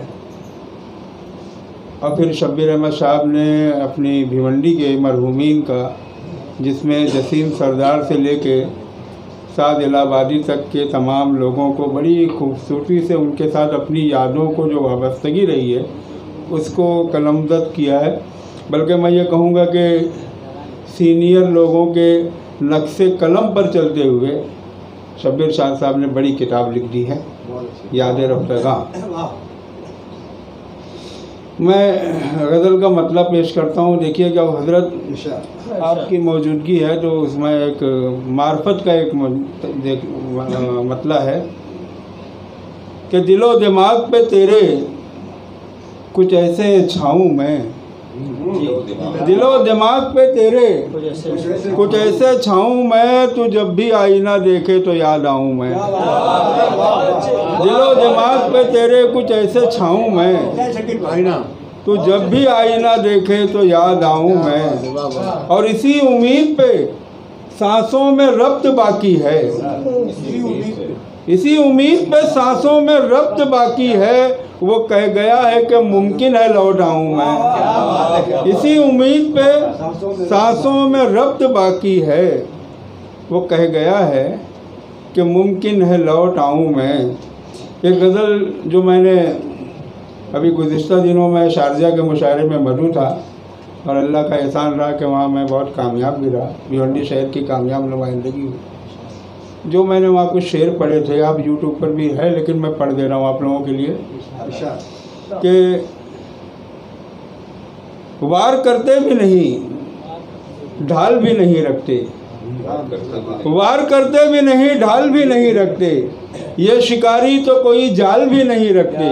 और फिर शब्बीर अहमद साहब ने अपनी भिवंडी के मरहूमीन का, जिसमें जसीम सरदार से लेके साद इलाहाबादी तक के तमाम लोगों को बड़ी खूबसूरती से उनके साथ अपनी यादों को जो वाबस्तगी रही है उसको कलमदद किया है। बल्कि मैं ये कहूँगा कि सीनियर लोगों के नक्शे कलम पर चलते हुए शब्बीर शाह साहब ने बड़ी किताब लिख दी है, याद रफ्तगा। मैं गज़ल का मतलब पेश करता हूँ। देखिए क्या हजरत आपकी मौजूदगी है तो उसमें एक मार्फत का एक मतलब है कि दिलो दिमाग पे तेरे कुछ ऐसे छाऊं मैं, दिलो दिमाग पे तेरे कुछ ऐसे छाऊं मैं, तू जब भी आईना देखे तो याद आऊं मैं। दिलो दिमाग पे तेरे कुछ ऐसे छाऊं मैं, तू जब भी आईना देखे तो याद आऊं मैं। और इसी उम्मीद पे सांसों में रब्त बाकी है, इसी उम्मीद पे सांसों में रब्त बाकी है। वो कह गया है कि मुमकिन है लौट आऊं मैं। इसी उम्मीद पे सांसों में रब्त बाकी है। वो कह गया है कि मुमकिन है लौट आऊं मैं। एक गज़ल जो मैंने अभी गुज़िश्ता दिनों में शारजा के मुशायरे में मौजूद था और अल्लाह का एहसान रहा कि वहाँ मैं बहुत कामयाब भी रहा, भिवंडी शहर की कामयाब नुमाइंदगी हुई। जो मैंने वहाँ कुछ शेर पढ़े थे, आप यूट्यूब पर भी है लेकिन मैं पढ़ दे रहा हूँ आप लोगों के लिए कि वार करते भी नहीं ढाल भी नहीं रखते, वार करते भी नहीं ढाल भी नहीं रखते, ये शिकारी तो कोई जाल भी नहीं रखते।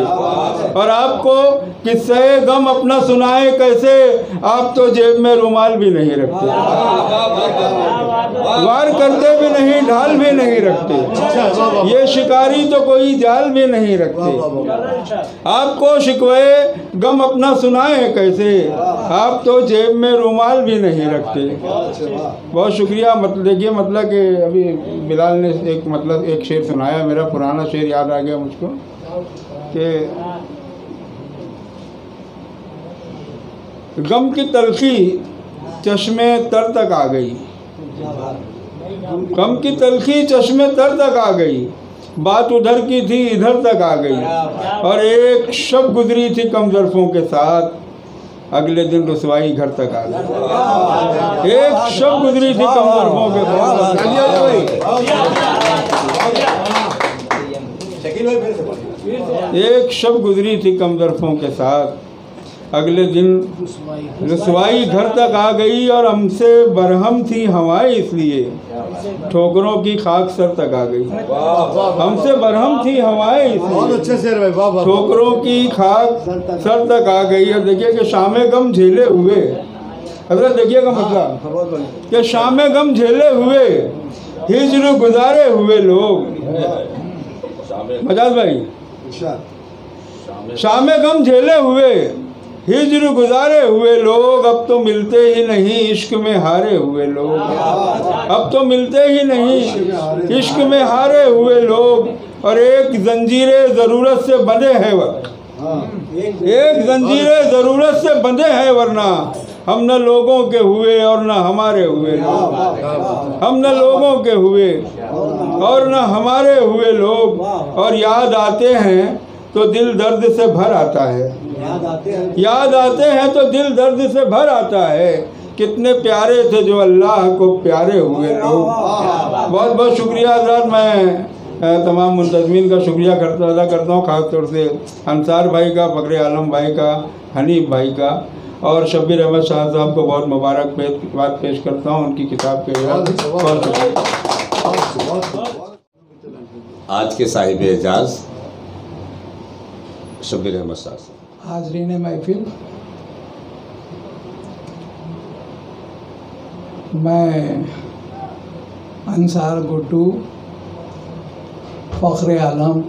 और आपको किस्से गम अपना सुनाए कैसे, आप तो जेब में रुमाल भी नहीं रखते। वार करते भी नहीं ढाल भी नहीं रखते, ये शिकारी तो कोई जाल भी नहीं रखते। आपको शिकवे गम अपना सुनाए कैसे, आप तो जेब में रुमाल भी नहीं रखते। बहुत शुक्रिया। देखिए मतलब कि अभी बिलाल ने एक शेर सुनाया, मेरा पुराना शेर याद आ गया मुझको कि गम की तलखी चश्मे तर तक आ गई, गम की तलखी चश्मे तर तक आ गई, बात उधर की थी इधर तक आ गई। और एक शब गुजरी थी कम ज़र्फ़ों के साथ, अगले दिन रुसवाई घर तक आ गई। एक शब गुजरी थी कम ज़र्फ़ों के साथ, एक शब गुजरी थी कम ज़र्फ़ों के साथ, अगले दिन रुसवाई घर तक आ गई। और हमसे बरहम थी हवाएं इसलिए ठोकरों की खाक सर तक आ गई। हमसे बरहम थी हवाएं इसलिए ठोकरों की खाक सर तक आ गई। और देखिए कि शामे गम झेले हुए, हज़रत देखिएगा मतलब कि शामे गम झेले हुए हिज्र गुजारे हुए लोग, मजाज भाई, शामे गम झेले हुए हिज्र गुजारे हुए लोग, अब तो मिलते ही नहीं इश्क में हारे हुए लोग, अब तो मिलते ही नहीं इश्क में हारे हुए लोग। और एक जंजीरे ज़रूरत से बंधे हैं, एक जंजीरे ज़रूरत से बंधे हैं, वरना हम न लोगों के हुए और न हमारे हुए लोग, हम न लोगों के हुए और न हमारे हुए लोग। और याद आते हैं तो दिल दर्द से भर आता है, याद आते हैं तो दिल दर्द से भर आता है। कितने प्यारे थे जो अल्लाह को प्यारे हुए लोग। बहुत बहुत शुक्रिया हज़रात। मैं तमाम मुंतज़मीन का शुक्रिया अदा करता हूँ, ख़ास तौर से अंसार भाई का, फ़खरे आलम भाई का, हनीफ भाई का, और शब्बीर अहमद शाह साहब को बहुत मुबारकबाद पेश करता हूँ उनकी किताब के लिए। आज के साहिब एजाज़ शब्बीर अहमद शाह साहब। हाज़रीन महफिल, मैं अंसार गुड्डू, फ़खरे आलम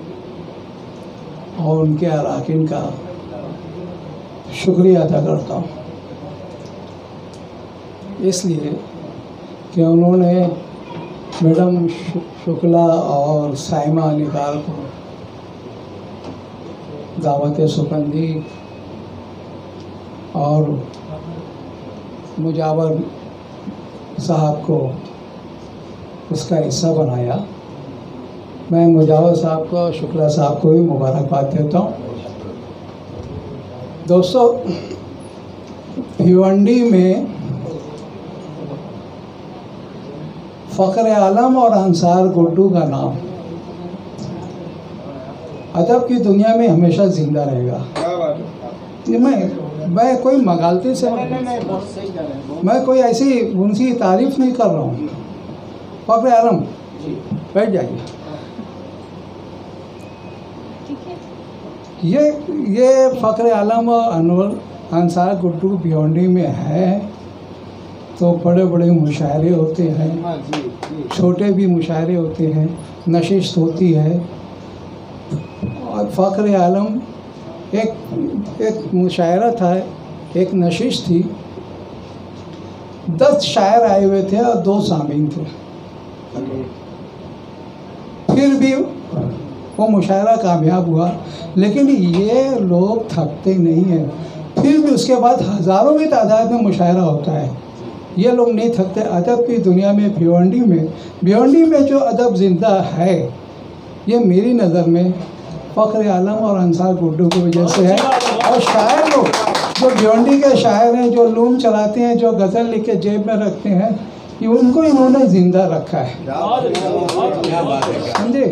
और उनके अरकान का शुक्रिया अदा करता हूँ, इसलिए कि उन्होंने मैडम शुक्ला और साइमा निगार को दावत सुकंदी और मुजावर साहब को उसका हिस्सा बनाया। मैं मुजावर साहब को और शुक्ला साहब को भी मुबारकबाद देता हूँ। दोस्तों, भिवंडी में फ़खरे आलम और अंसार गुड्डू का नाम अदब की दुनिया में हमेशा ज़िंदा रहेगा। मैं कोई मगालते से, मैं कोई ऐसी उनकी तारीफ़ नहीं कर रहा हूँ। फ़खरे आलम बैठ जाइए। ये फ़खरे आलम और अंसार गुड्डू भिवंडी में है तो बड़े बड़े मुशायरे होते हैं, छोटे भी मुशायरे होते हैं, नशिस्त होती है। और फ़खरे आलम एक मुशायरा था, एक नशिश थी, 10 शायर आए हुए थे और 2 सामीन थे। फिर भी वो मुशायरा कामयाब हुआ, लेकिन ये लोग थकते नहीं हैं। फिर भी उसके बाद हज़ारों की तादाद में मुशायरा होता है, ये लोग नहीं थकते। अदब की दुनिया में भिवंडी में जो अदब ज़िंदा है, ये मेरी नज़र में फ़खरे आलम और अंसार गुड्डू की वजह से है। और शायर लोग जो भिवंडी के शायर हैं, जो लूम चलाते हैं, जो गज़ल लिख के जेब में रखते हैं, कि उनको इन्होंने ज़िंदा रखा है। समझे?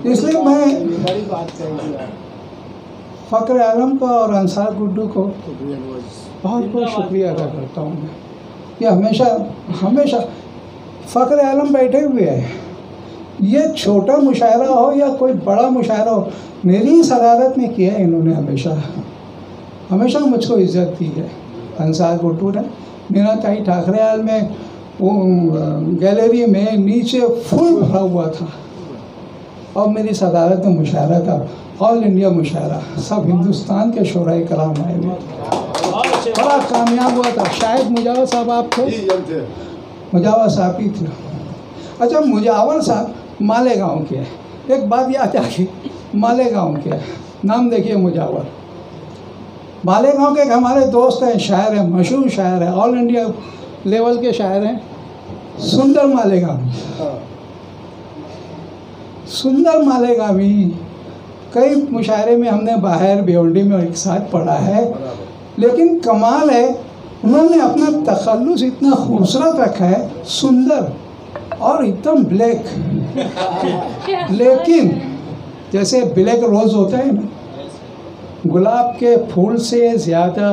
इसलिए मैं फ़खरे आलम का और अंसार गुड्डू को बहुत बहुत शुक्रिया अदा करता हूँ। ये हमेशा फ़खरे आलम बैठे हुए हैं, ये छोटा मुशायरा हो या कोई बड़ा मुशायरा हो, मेरी सदारत में किया है इन्होंने। हमेशा मुझको इज़्ज़त दी है। अंसार गुड्डू ने मेरा ताई ठाकरेयाल में वो गैलरी में नीचे फुल भरा हुआ था और मेरी सदारत में मुशायरा था, ऑल इंडिया मुशायरा, सब हिंदुस्तान के शोराए कराम आए हुए, बड़ा कामयाब हुआ था। शायद मुजावर साहब आप थे, मुजावर साहब ही थे। अच्छा, मुजावर साहब मालेगांव के हैं। एक बात याद आ गई, मालेगांव के हैं, नाम देखिए मुजावर। मालेगांव के एक हमारे दोस्त हैं, शायर हैं, मशहूर शायर हैं, ऑल इंडिया लेवल के शायर हैं, सुंदर मालेगावी। कई मुशायरे में हमने बाहर भिवंडी में एक साथ पढ़ा है, लेकिन कमाल है उन्होंने अपना तखल्लुस इतना खूबसूरत रखा है, सुंदर और एकदम ब्लैक। लेकिन जैसे ब्लैक रोज़ होता है ना, गुलाब के फूल से ज़्यादा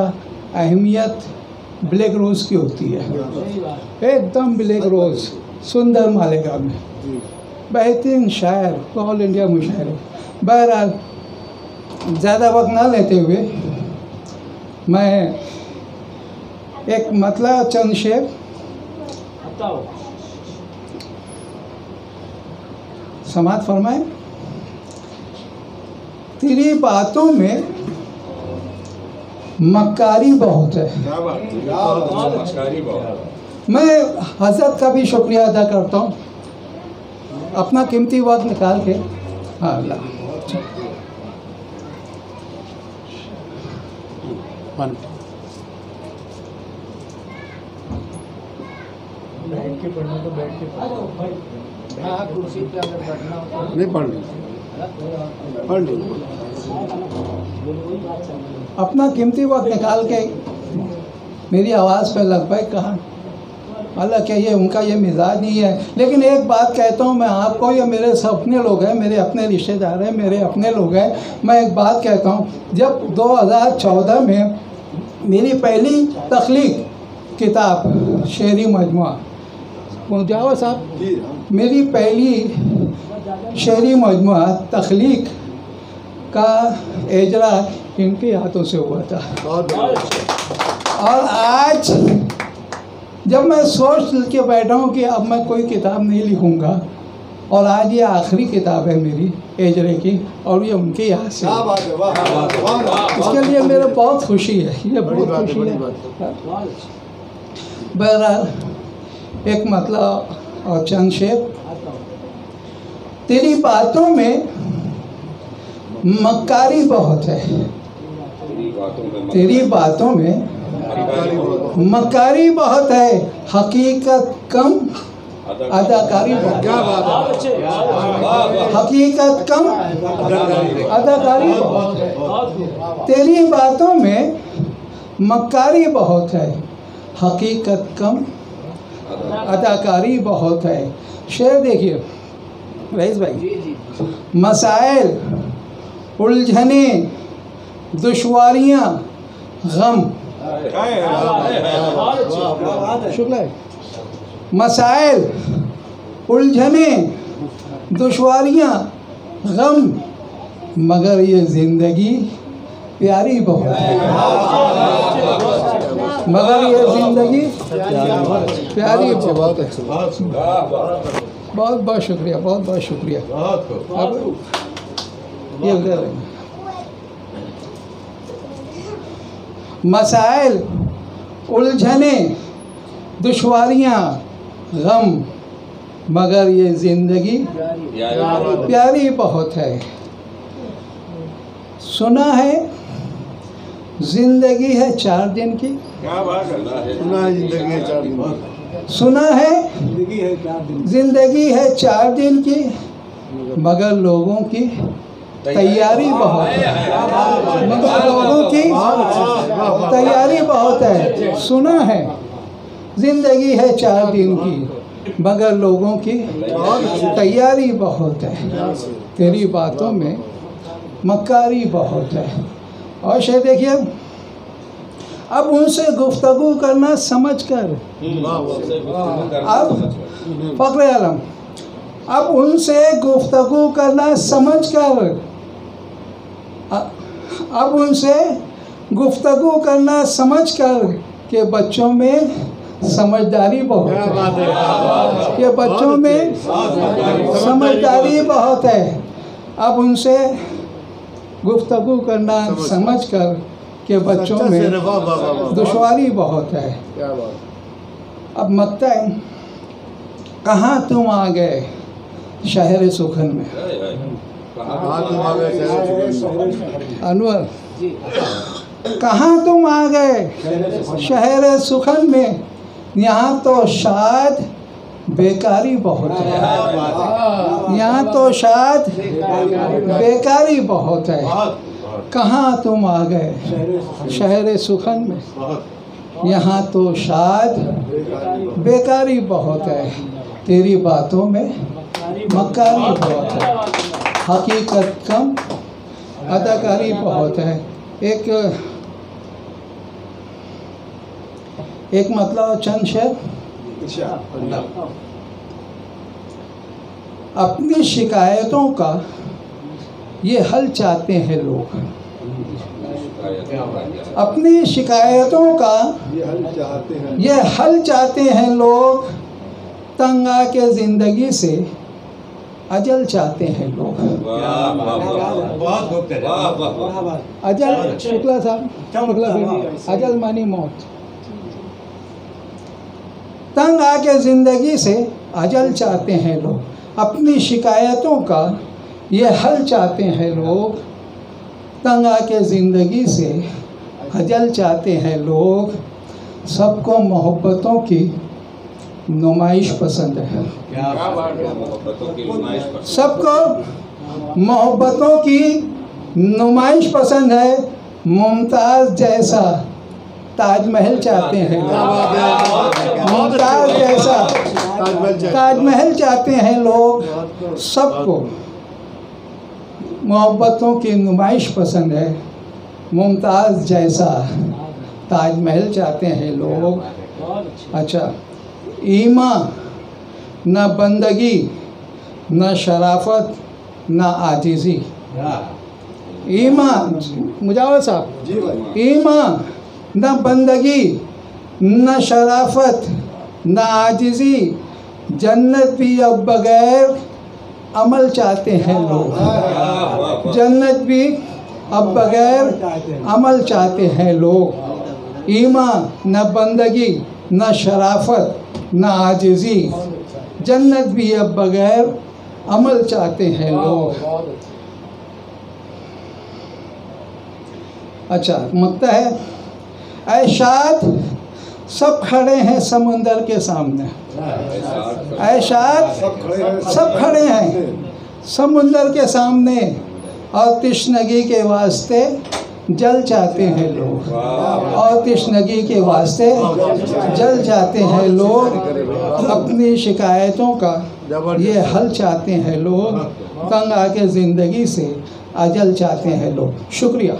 अहमियत ब्लैक रोज़ की होती है। एकदम ब्लैक रोज़, सुंदर मालेगांव में बेहतरीन शायर, ऑल इंडिया मुशायरे। बहरहाल ज़्यादा वक्त ना लेते हुए मैं एक मतलब चंद शेर समात फरमाए। तेरी बातों में मक्कारी बहुत है। मैं हज़रत का भी शुक्रिया अदा करता हूँ, अपना कीमती वक्त निकाल के। हाँ, अल्लाह बैठ के पढ़ना तो बैठ के हाँ, कुर्सी पे अगर बैठना हो नहीं पढ़ ली। अपना कीमती वक्त निकाल के मेरी आवाज़ पे लबैक कहा। हालांकि ये उनका ये मिजाज नहीं है, लेकिन एक बात कहता हूँ मैं आपको, ये मेरे अपने लोग हैं, मेरे अपने रिश्तेदार हैं, मेरे अपने लोग हैं। मैं एक बात कहता हूँ, जब 2014 में मेरी पहली तख्लीक किताब शेरी मजमुआ, जाओ साहब, मेरी पहली शेरी मजमुआ तख्लीक का इजरा इनके हाथों से हुआ था। और आज जब मैं सोच के बैठा हूँ कि अब मैं कोई किताब नहीं लिखूँगा, और आज ये आखिरी किताब है मेरी एजरे की, और ये उनके यहाँ से, इसके लिए मेरे बहुत खुशी है, ये बहुत खुशी है। बहरहाल एक मतलब और चंद शेर, तेरी बातों में मक्कारी बहुत है, तेरी बातों में मक्कारी बहुत है, हकीकत कम अदाकारी बहुत, हकीकत कम अदाकारी बहुत। तेरी बातों में मक्कारी बहुत है, हकीकत कम अदाकारी बहुत है। शेर देखिए रईस भाई, मसाइल, उलझने, दुश्वारियाँ, गम, शुक्र है, मसाइल, उलझने, दुश्वारियाँ, गम, मगर ये ज़िंदगी प्यारी बहुत है, मगर ये ज़िंदगी प्यारी बहुत है। बहुत बहुत शुक्रिया, बहुत बहुत शुक्रिया। अब ये उधर है, मसाइल, उलझने, दुश्वारियाँ, गम, मगर ये ज़िंदगी प्यारी बहुत है। सुना है ज़िंदगी है 4 दिन की, सुना है ज़िंदगी है 4 दिन की, मगर लोगों की तैयारी बहुत है, मगर लोगों की तैयारी बहुत है। सुना है ज़िंदगी है 4 दिन की, मगर लोगों की तैयारी बहुत है। तेरी बातों में मक्कारी बहुत है। और शेर देखिए, अब उनसे गुफ्तगू करना समझ कर, अब फ़ख्र आलम, अब उनसे गुफ्तगू करना समझ कर, अब उनसे गुफ्तगू करना समझ कर कि बच्चों में समझदारी बहुत है, कि बच्चों में समझदारी बहुत है। अब उनसे गुफ्तगू करना समझ कर कि बच्चों में दुश्वारी बहुत है। अब मकता है, कहाँ तुम आ गए शहर सुखन में, अनवर कहाँ तुम आ गए शहर सुखन में, यहाँ तो शायद बेकारी बहुत है, यहाँ तो शायद बेकारी बहुत है। कहाँ तुम आ गए शहर सुखन में, यहाँ तो शायद बेकारी बहुत है। तेरी बातों में मक्कारी बहुत है, हकीकत कम अदाकारी बहुत है। एक मतलब चंद शेर, अपनी शिकायतों का ये हल चाहते हैं लोग, अपनी शिकायतों का ये हल चाहते हैं लोग, तंग आके ज़िंदगी से अजल चाहते हैं लोग। अजल, शुक्ला साहब, शुक्ला बेटी, अजल मानी मौत। तंग आके ज़िंदगी से अजल चाहते हैं लोग, अपनी शिकायतों का ये हल चाहते हैं लोग, तंग आके ज़िंदगी से अजल चाहते हैं लोग। सबको मोहब्बतों की नुमाइश पसंद है, सबको मोहब्बतों की नुमाइश पसंद है, मुमताज़ जैसा ताजमहल चाहते हैं लोग, मुमताज़ जैसा ताजमहल चाहते हैं लोग। सबको मोहब्बतों की नुमाइश पसंद है, मुमताज़ जैसा ताजमहल चाहते हैं लोग। अच्छा, ईमान न बंदगी न शराफत न आजिज़ी। ईमान, मुजावर साहब, ईमान न बंदगी न शराफत न आजिज़ी, जन्नत भी अब बगैर अमल चाहते हैं लोग, जन्नत भी अब बगैर अमल चाहते हैं लोग। ईमान न बंदगी न शराफत न आजिज़ी, जन्नत भी अब बगैर अमल चाहते हैं लोग। अच्छा, मकता है, ऐ शाद सब खड़े हैं समंदर के सामने, ऐ शाद सब खड़े हैं समुंदर के सामने, और तिश्नगी के वास्ते जल चाहते हैं लोग, और तिश्नगी के वास्ते जल चाहते हैं लोग। अपनी शिकायतों का ये हल चाहते हैं लोग, तंग आके ज़िंदगी से अजल चाहते हैं लोग। शुक्रिया।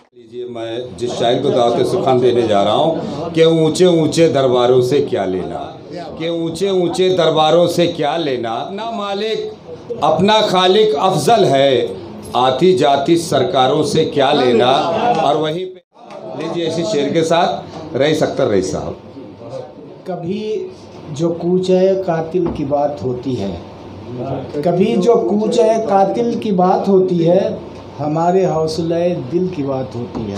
लीजिए, मैं जिस शायर को दावत सुखान देने जा रहा हूँ कि ऊंचे ऊंचे दरबारों से क्या लेना, कि ऊंचे ऊंचे दरबारों से क्या लेना, अपना मालिक अपना खालिक अफजल है, आती जाती सरकारों से क्या लेना। और वहीं पे लीजिए इसी शेर के साथ रईस अख्तर रईस साहब। कभी जो कूचे कातिल की बात होती है, कभी जो कूचे कातिल की बात होती है, हमारे हौसले दिल की बात होती है।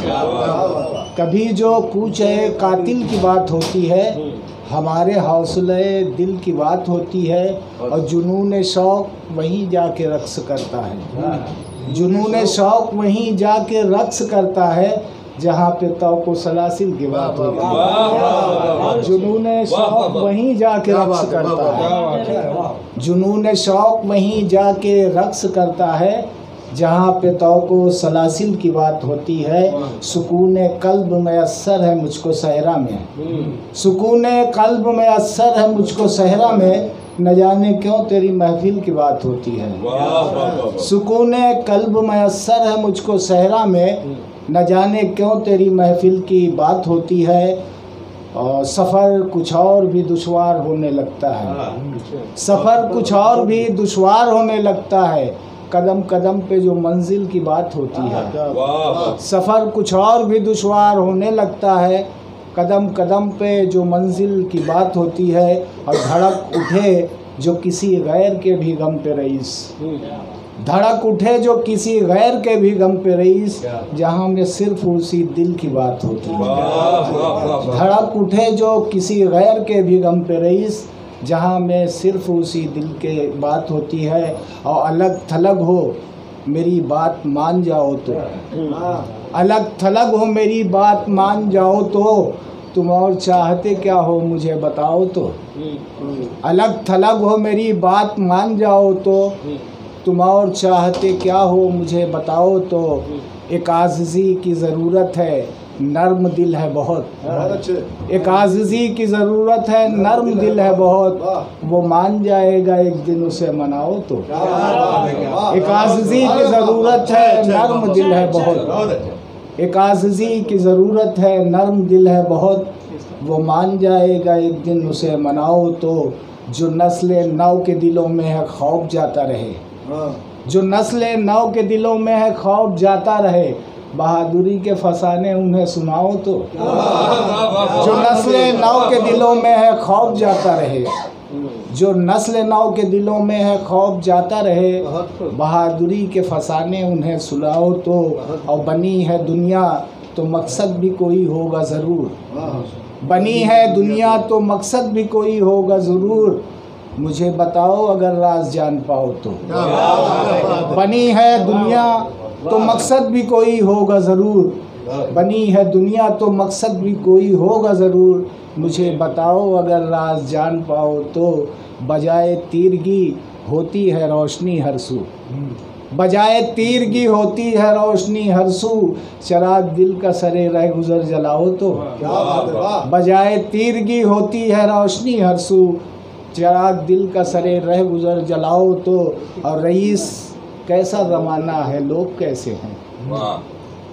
कभी जो कूचे कातिल की बात होती है, हमारे हौसले दिल की बात होती है। और जुनून शौक़ वहीं जाके रक्स करता है, जुनून शौक़ वहीं जाके रक्स करता है, जहाँ पे तौक़ो सलासिल की बात होती है। जुनून शौक़ वहीं जाके रक्स करता है, जुनून शौक़ वहीं जाके रक्स करता है, जहाँ पे तौक़ो सलासिल की बात होती है। सुकून कल्ब मैसर है मुझको सहरा में, सुकून कल्ब मैसर है मुझको सहरा में, न जाने क्यों तेरी महफिल की बात होती है। सुकून कल्ब मैसर है मुझको सहरा में, न जाने क्यों तेरी महफिल की बात होती है। और सफ़र कुछ और भी दुश्वार होने लगता है, सफ़र कुछ और भी दुश्वार होने लगता है, कदम कदम पे जो मंजिल की बात होती है। सफ़र कुछ और भी दुश्वार होने लगता है, कदम कदम पे जो मंजिल की बात होती है। और धड़क उठे जो किसी गैर के भी गम पे रईस, धड़क उठे जो किसी गैर के भी गम पे रईस, जहाँ में सिर्फ उसी दिल की बात होती है। धड़क उठे जो किसी गैर के भी गम पे रईस, जहाँ में सिर्फ उसी दिल के बात होती है। और अलग थलग हो मेरी बात मान जाओ तो, अलग थलग हो मेरी बात मान जाओ तो, तुम और चाहते क्या हो मुझे बताओ तो। अलग थलग हो मेरी बात मान जाओ तो, तुम और चाहते क्या हो मुझे बताओ तो। एक आज़िज़ी की ज़रूरत है, नर्म दिल है बहुत, एक आज़िज़ी की ज़रूरत है, नर्म दिल है बहुत, वो मान जाएगा एक दिन उसे मनाओ तो। एक आज़िज़ी की ज़रूरत है, नर्म दिल है बहुत, एक आज़िज़ी की ज़रूरत है, नर्म दिल है बहुत, वो मान जाएगा एक दिन उसे मनाओ तो। जो नस्ल नौ के दिलों में है खौफ जाता रहे, जो नस्ल नौ के दिलों में है खौफ जाता रहे, बहादुरी के फसाने उन्हें सुनाओ तो। जो नस्ल नौ के दिलों में है खौफ जाता रहे, जो नस्ल नौ के दिलों में है खौफ जाता रहे, बहादुरी के फसाने उन्हें सुनाओ तो। और बनी है दुनिया तो मकसद भी कोई होगा ज़रूर, बनी है दुनिया तो मकसद भी कोई होगा ज़रूर, मुझे बताओ अगर राज जान पाओ तो। बनी है दुनिया तो मकसद भी कोई होगा ज़रूर, बनी है दुनिया तो मकसद भी कोई होगा ज़रूर, मुझे बताओ अगर राज जान पाओ तो। बजाए तीरगी होती है रोशनी हर सू, बजाए तीर की होती है रोशनी हरसू, चिराग दिल का सरे रह गुजर जलाओ तो। बजाए तीर की होती है रोशनी हरसू, चिराग दिल का सरे रह गुजर जलाओ तो। और रईस कैसा ज़माना है लोग कैसे हैं,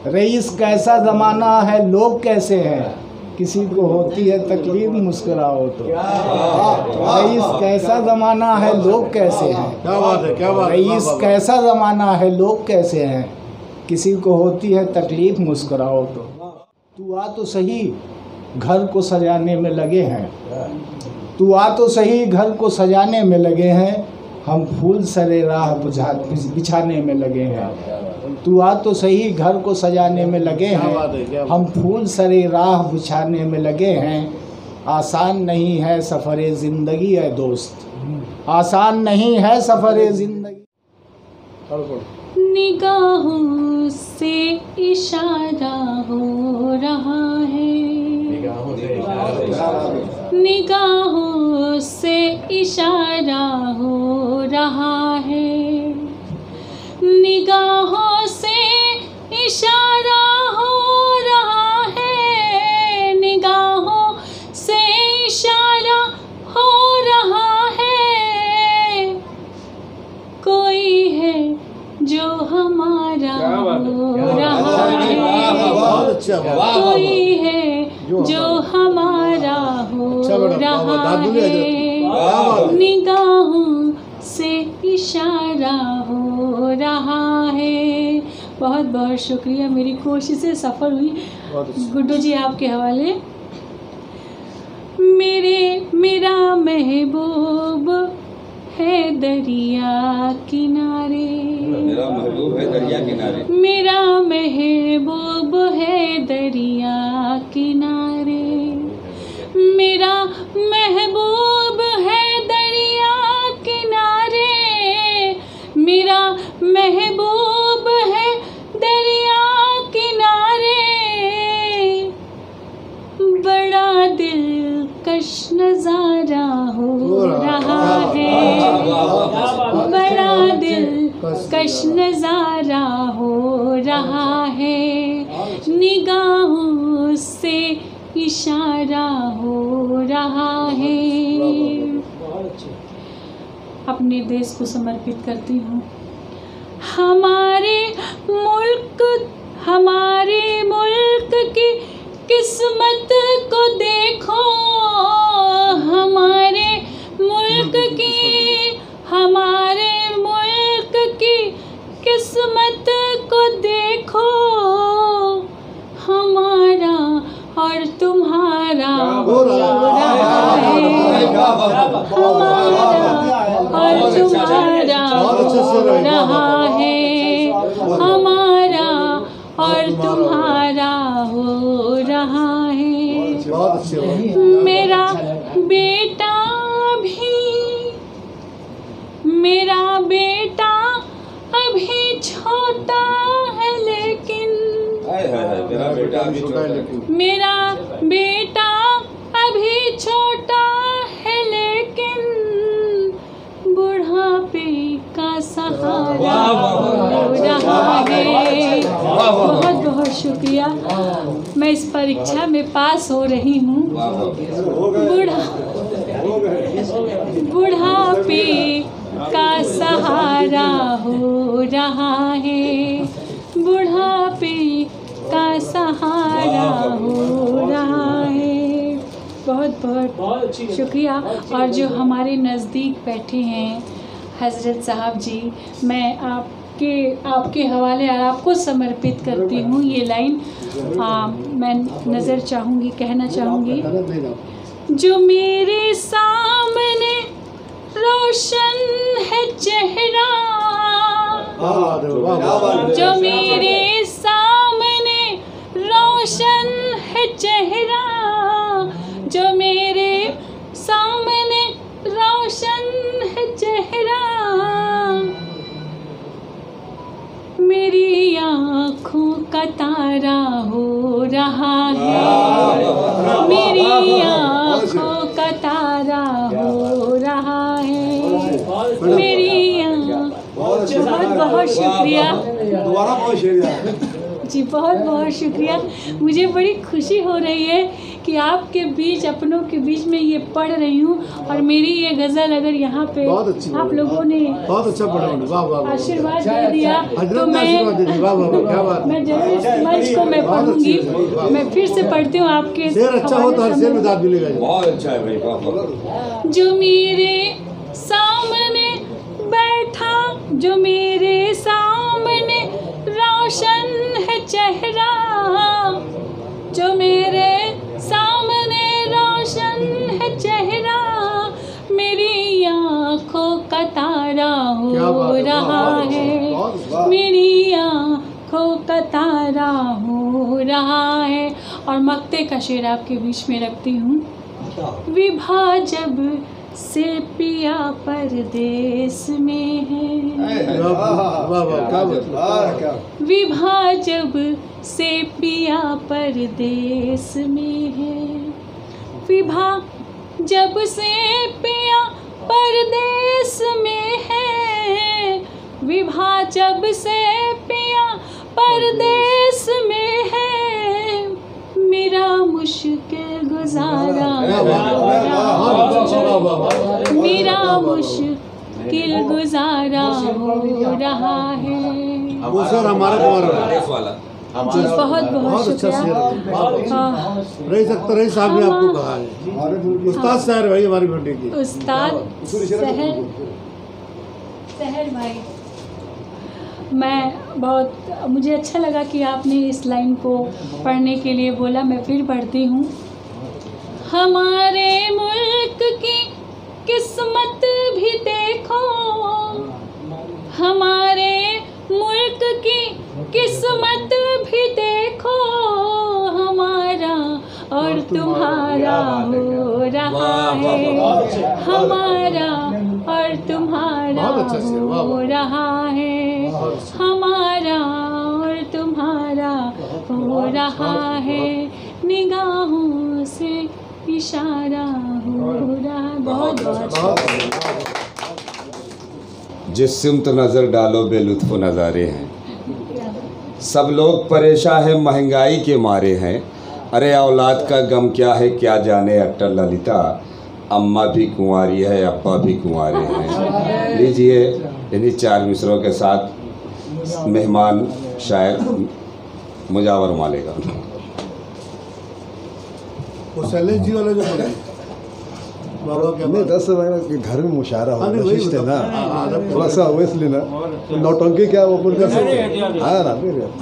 रईस कैसा ज़माना है लोग कैसे हैं, किसी को होती है तकलीफ मुस्कुराओ तो। रईस कैसा ज़माना है लोग कैसे हैं, क्या बात है, क्या बात है। रईस कैसा ज़माना है लोग कैसे हैं, किसी को होती है तकलीफ मुस्कुराओ तो। तू आ तो सही घर को सजाने में लगे हैं, तू आ तो सही घर को सजाने में लगे हैं, हम फूल सरे राह बिछाने में लगे हैं। तू आ तो सही घर को सजाने में लगे हैं, हम फूल सरे राह बिछाने में लगे हैं। आसान नहीं है सफ़र ज़िंदगी है दोस्त, आसान नहीं है सफ़र ज़िंदगी। निगाहों से इशारा हो रहा है, निगाहों से इशारा हो रहा है, निगाहों से इशारा हो रहा है, निगाहों से इशारा हो रहा है। कोई है जो हमारा हो रहा है, कोई है जो हमारा हो रहा है, निगाहों से इशारा हो रहा है। बहुत बहुत शुक्रिया, मेरी कोशिशें सफल हुई। गुड्डू जी आपके हवाले। मेरा महबूब है दरिया किनारे, मेरा महबूब है दरिया किनारे, मेरा महबूब है दरिया किनारे, मेरा महबूब है दरिया किनारे, मेरा महबूब है दरिया किनारे। बड़ा दिलकश नज़ारा हो रहा है, बड़ा दिलकश नज़ारा हो रहा है, निगाहों से इशारा हो रहा है। अपने देश को समर्पित करती हूँ। हमारे मुल्क की किस्मत को देखो, हमारे मुल्क की किस्मत को देखो, हमारा और तुम्हारा हो रहा है, हमारा और तुम्हारा हो रहा है, हमारा और तुम्हारा हो रहा है। मेरा बेटा अभी छोटा है लेकिन, मेरा बेटा अभी छोटा है लेकिन, बुढ़ापे का सहारा हो रहा है। बहुत बहुत शुक्रिया, मैं इस परीक्षा में पास हो रही हूँ। बुढ़ापे का सहारा हो रहा है, बुढ़ापे का सहारा हो रहा है। बहुत बहुत शुक्रिया। और जो हमारे नज़दीक बैठे हैं हज़रत साहब जी, मैं आपके हवाले और आपको समर्पित करती हूँ ये लाइन। मैं नज़र चाहूँगी, कहना चाहूँगी। जो मेरे सामने रोशन है चेहरा, जो मेरे सामने रोशन है चेहरा, जो मेरे सामने रोशन है चेहरा, मेरी आँखों का तारा हो रहा है, मेरी आँखों का तारा हो रहा है, मेरी बहुत बहुत शुक्रिया। दोबारा बहुत शेर यार। जी बहुत बहुत शुक्रिया। मुझे बड़ी खुशी हो रही है कि आपके बीच, अपनों के बीच में ये पढ़ रही हूँ और मेरी ये गज़ल अगर यहाँ पे आप लोगों ने बहुत अच्छा पढ़ा, आशीर्वाद दे दिया तो मैं जरूर इस मंच को मैं पढ़ूंगी। मैं फिर से पढ़ती हूँ आपके। शेर अच्छा हो तो हर शेर में दाद मिलेगा। बहुत अच्छा है भाई। जो मेरे सामने बैठा, जो मेरे सामने रोशन है चेहरा, जो मेरे सामने रोशन है चेहरा, मेरी आँखों का तारा हो रहा है, मेरी आँखों का तारा हो रहा है। और मक्ते का शेर आपके बीच में रखती हूँ। विभा जब से पिया परदेस में है, विभा जब से पिया परदेस में है, विभा जब से पिया परदेस में है, विभा जब से पिया परदेस में है, मेरा मुश्किल गुजारा मेरा मुश्किल गुजारा हो रहा है। वो सर हमारा जी बहुत बहुत शुक्रिया। रईस अख्तर रईस साहब ने आपको कहा है उस्ताद सहर भाई हमारी बेटी की। उस्ताद सहर भाई, मैं बहुत, मुझे अच्छा लगा कि आपने इस लाइन को पढ़ने के लिए बोला। मैं फिर पढ़ती हूँ। हमारे मुल्क की किस्मत भी देखो, हमारे मुल्क की किस्मत भी देखो, हमारा और तुम्हारा हो रहा है, हमारा और तुम्हारा हो रहा है, हमारा और तुम्हारा हो रहा है, निगाहों से इशारा हो रहा। बहुत बहुत जिस सिमत नज़र डालो बेलुत्फ़ नज़ारे हैं, सब लोग परेशान हैं महंगाई के मारे हैं, अरे औलाद का गम क्या है क्या जाने अट्टर ललिता, अम्मा भी कुंवारी है अब्बा भी कुंवारे हैं। लीजिए इन्हीं चार मिसरों के साथ मेहमान शायर मुजावर मालेगा। वो शैलेश जी वाला जो नहीं 10 से घर में मुशायरा हो नशिश है ना, थोड़ा सा हो इसलिए ना नौटंकी क्या वो बोल आया ना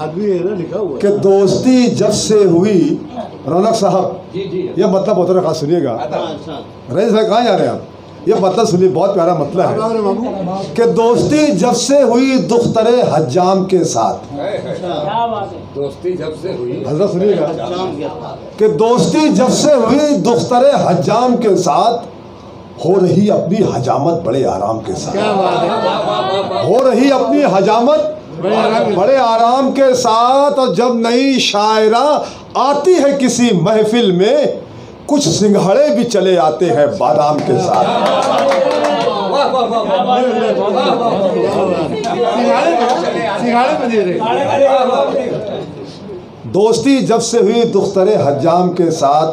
आदमी है ना लिखा हुआ कि दोस्ती जब से हुई। रौनक साहब ये मतलब होता है, सुनिएगा रईस भाई कहाँ जा रहे हैं आप, ये मतलब सुनिए, बहुत प्यारा मतलब है कि दोस्ती जब से हुई दुख्तरे हज्जाम के साथ। दोस्ती जब से हुई, हजरत सुनिएगा कि दोस्ती जब से हुई दुख्तरे हज्जाम के साथ, हो रही अपनी हजामत बड़े आराम के साथ, हो रही अपनी हजामत बड़े आराम के साथ। और जब नई शायरा आती है किसी महफिल में, कुछ सिंघाड़े भी चले आते हैं बादाम के साथ। दोस्ती जब से हुई दुख्तरे हज्जाम के साथ,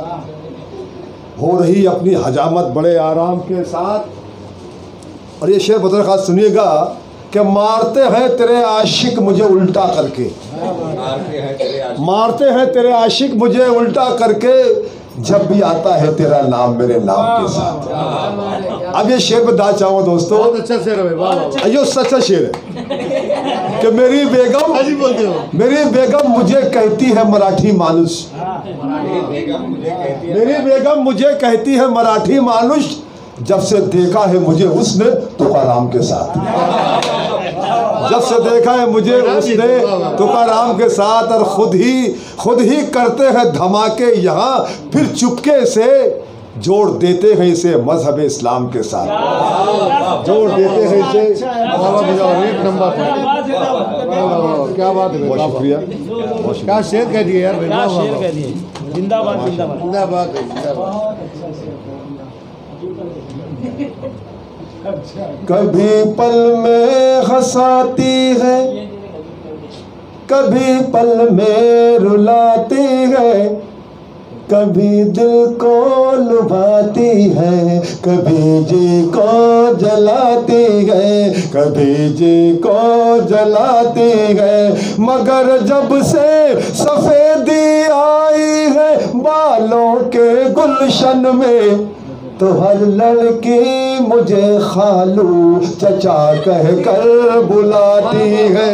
हो रही अपनी हजामत बड़े आराम के साथ। और ये शेर बतौर खास सुनिएगा कि मारते हैं तेरे आशिक मुझे उल्टा करके, मारते हैं तेरे आशिक मुझे उल्टा करके, जब भी आता है तेरा नाम मेरे नाम के साथ। अब ये शेर में दाद चाहूँगा दोस्तों, बहुत अच्छा शेर है, ये सच्चा शेर है कि मेरी बेगम मुझे कहती है मराठी मानुष, मेरी बेगम मुझे कहती है मराठी मानुष, जब से देखा है मुझे उसने तुकाराम के साथ, जब से देखा है मुझे उसने तुकाराम के साथ। और खुद ही करते हैं धमाके यहाँ, फिर चुपके से जोड़ देते हैं इसे मजहब इस्लाम के साथ, जोड़ देते हैं इसे। एक नंबर क्या बात है, बहुत शुक्रिया, क्या शेर कह दिए यार, क्या शेर कह दिए, जिंदाबाद जिंदाबाद जिंदाबाद जिंदाबाद। कभी पल में हंसाती है, कभी पल में रुलाती है, कभी दिल को लुभाती है, कभी जी को जलाती है, कभी जी को जलाती है। मगर जब से सफेदी आई है बालों के गुलशन में, तो हर लड़की मुझे खालू चचा कह कर बुलाती है।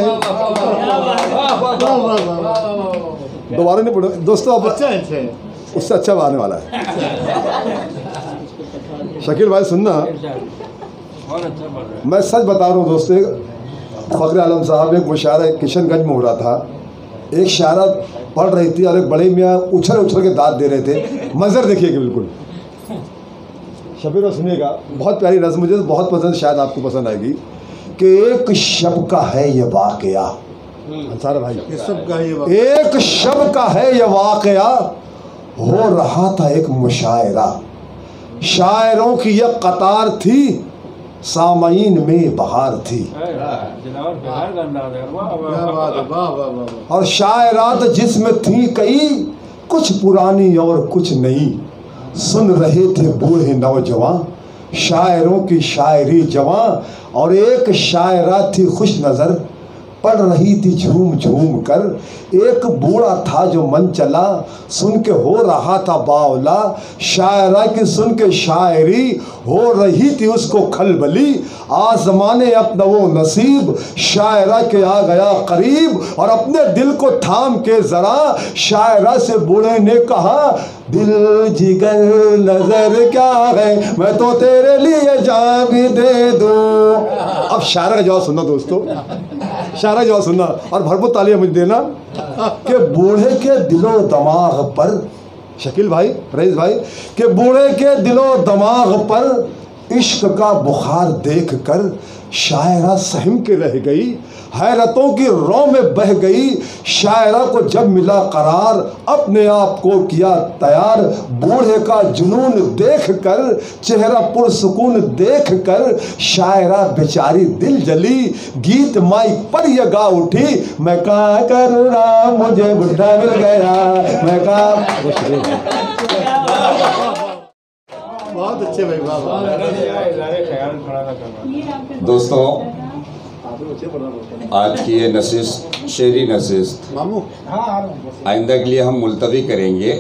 दोबारा नहीं पढ़ो दोस्तों, अब उससे अच्छा आने वाला है। शकील भाई सुनना, मैं सच बता रहा हूँ दोस्तों, फ़खर आलम साहब एक मुशायरा किशनगंज में हो रहा था, एक शायरा पढ़ रही थी और एक बड़े मियाँ उछल उछल के दांत दे रहे थे। मंजर देखिएगा बिल्कुल, शबीर सुनिएगा, बहुत प्यारी रस्म, मुझे बहुत पसंद, शायद आपको पसंद आएगी। कि एक शब का है ये वाक़या, अंसार भाई, एक शब का है ये वाक़या, हो रहा था एक मुशायरा, शायरों की यह कतार थी, सामईन में बहार थी, और शायरात जिसमें थी कई, कुछ पुरानी और कुछ नई। सुन रहे थे बूढ़े नौजवान शायरों की शायरी जवां, और एक शायरा थी खुश नज़र, पढ़ रही थी झूम झूम कर। एक बूढ़ा था जो मन चला, सुन के हो रहा था बावला, शायरा की सुन के शायरी हो रही थी उसको खलबली। आज़माने अपना वो नसीब, शायरा के आ गया करीब, और अपने दिल को थाम के ज़रा शायरा से बूढ़े ने कहा, दिल जिगर नज़र क्या है, मैं तो तेरे लिए जान भी दे दूँ। अब शायरा का जवाब सुनना दोस्तों, शायरा का जवाब सुनना और भरपूर तालियां मुझे देना। कि बूढ़े के दिलो दिमाग पर, शकील भाई, रईस भाई, कि बूढ़े के दिलो दिमाग पर इश्क का बुखार देख कर शायरा सहम के रह गई, हैरतों की रौ में बह गई। शायरा को जब मिला करार, अपने आप को किया तैयार, बूढ़े का जुनून देख कर, चेहरा पुरसुकून देख कर, शायरा बेचारी दिल जली, गीत माइक पर ये गा उठी, मैं क्या करूँ राम मुझे बुढ़ा मिल गया, मैं क्या। बहुत अच्छे भाई, दोस्तों आज की ये नशिस्त, शेरी नशिस्त आइंदा के लिए हम मुलतवी करेंगे।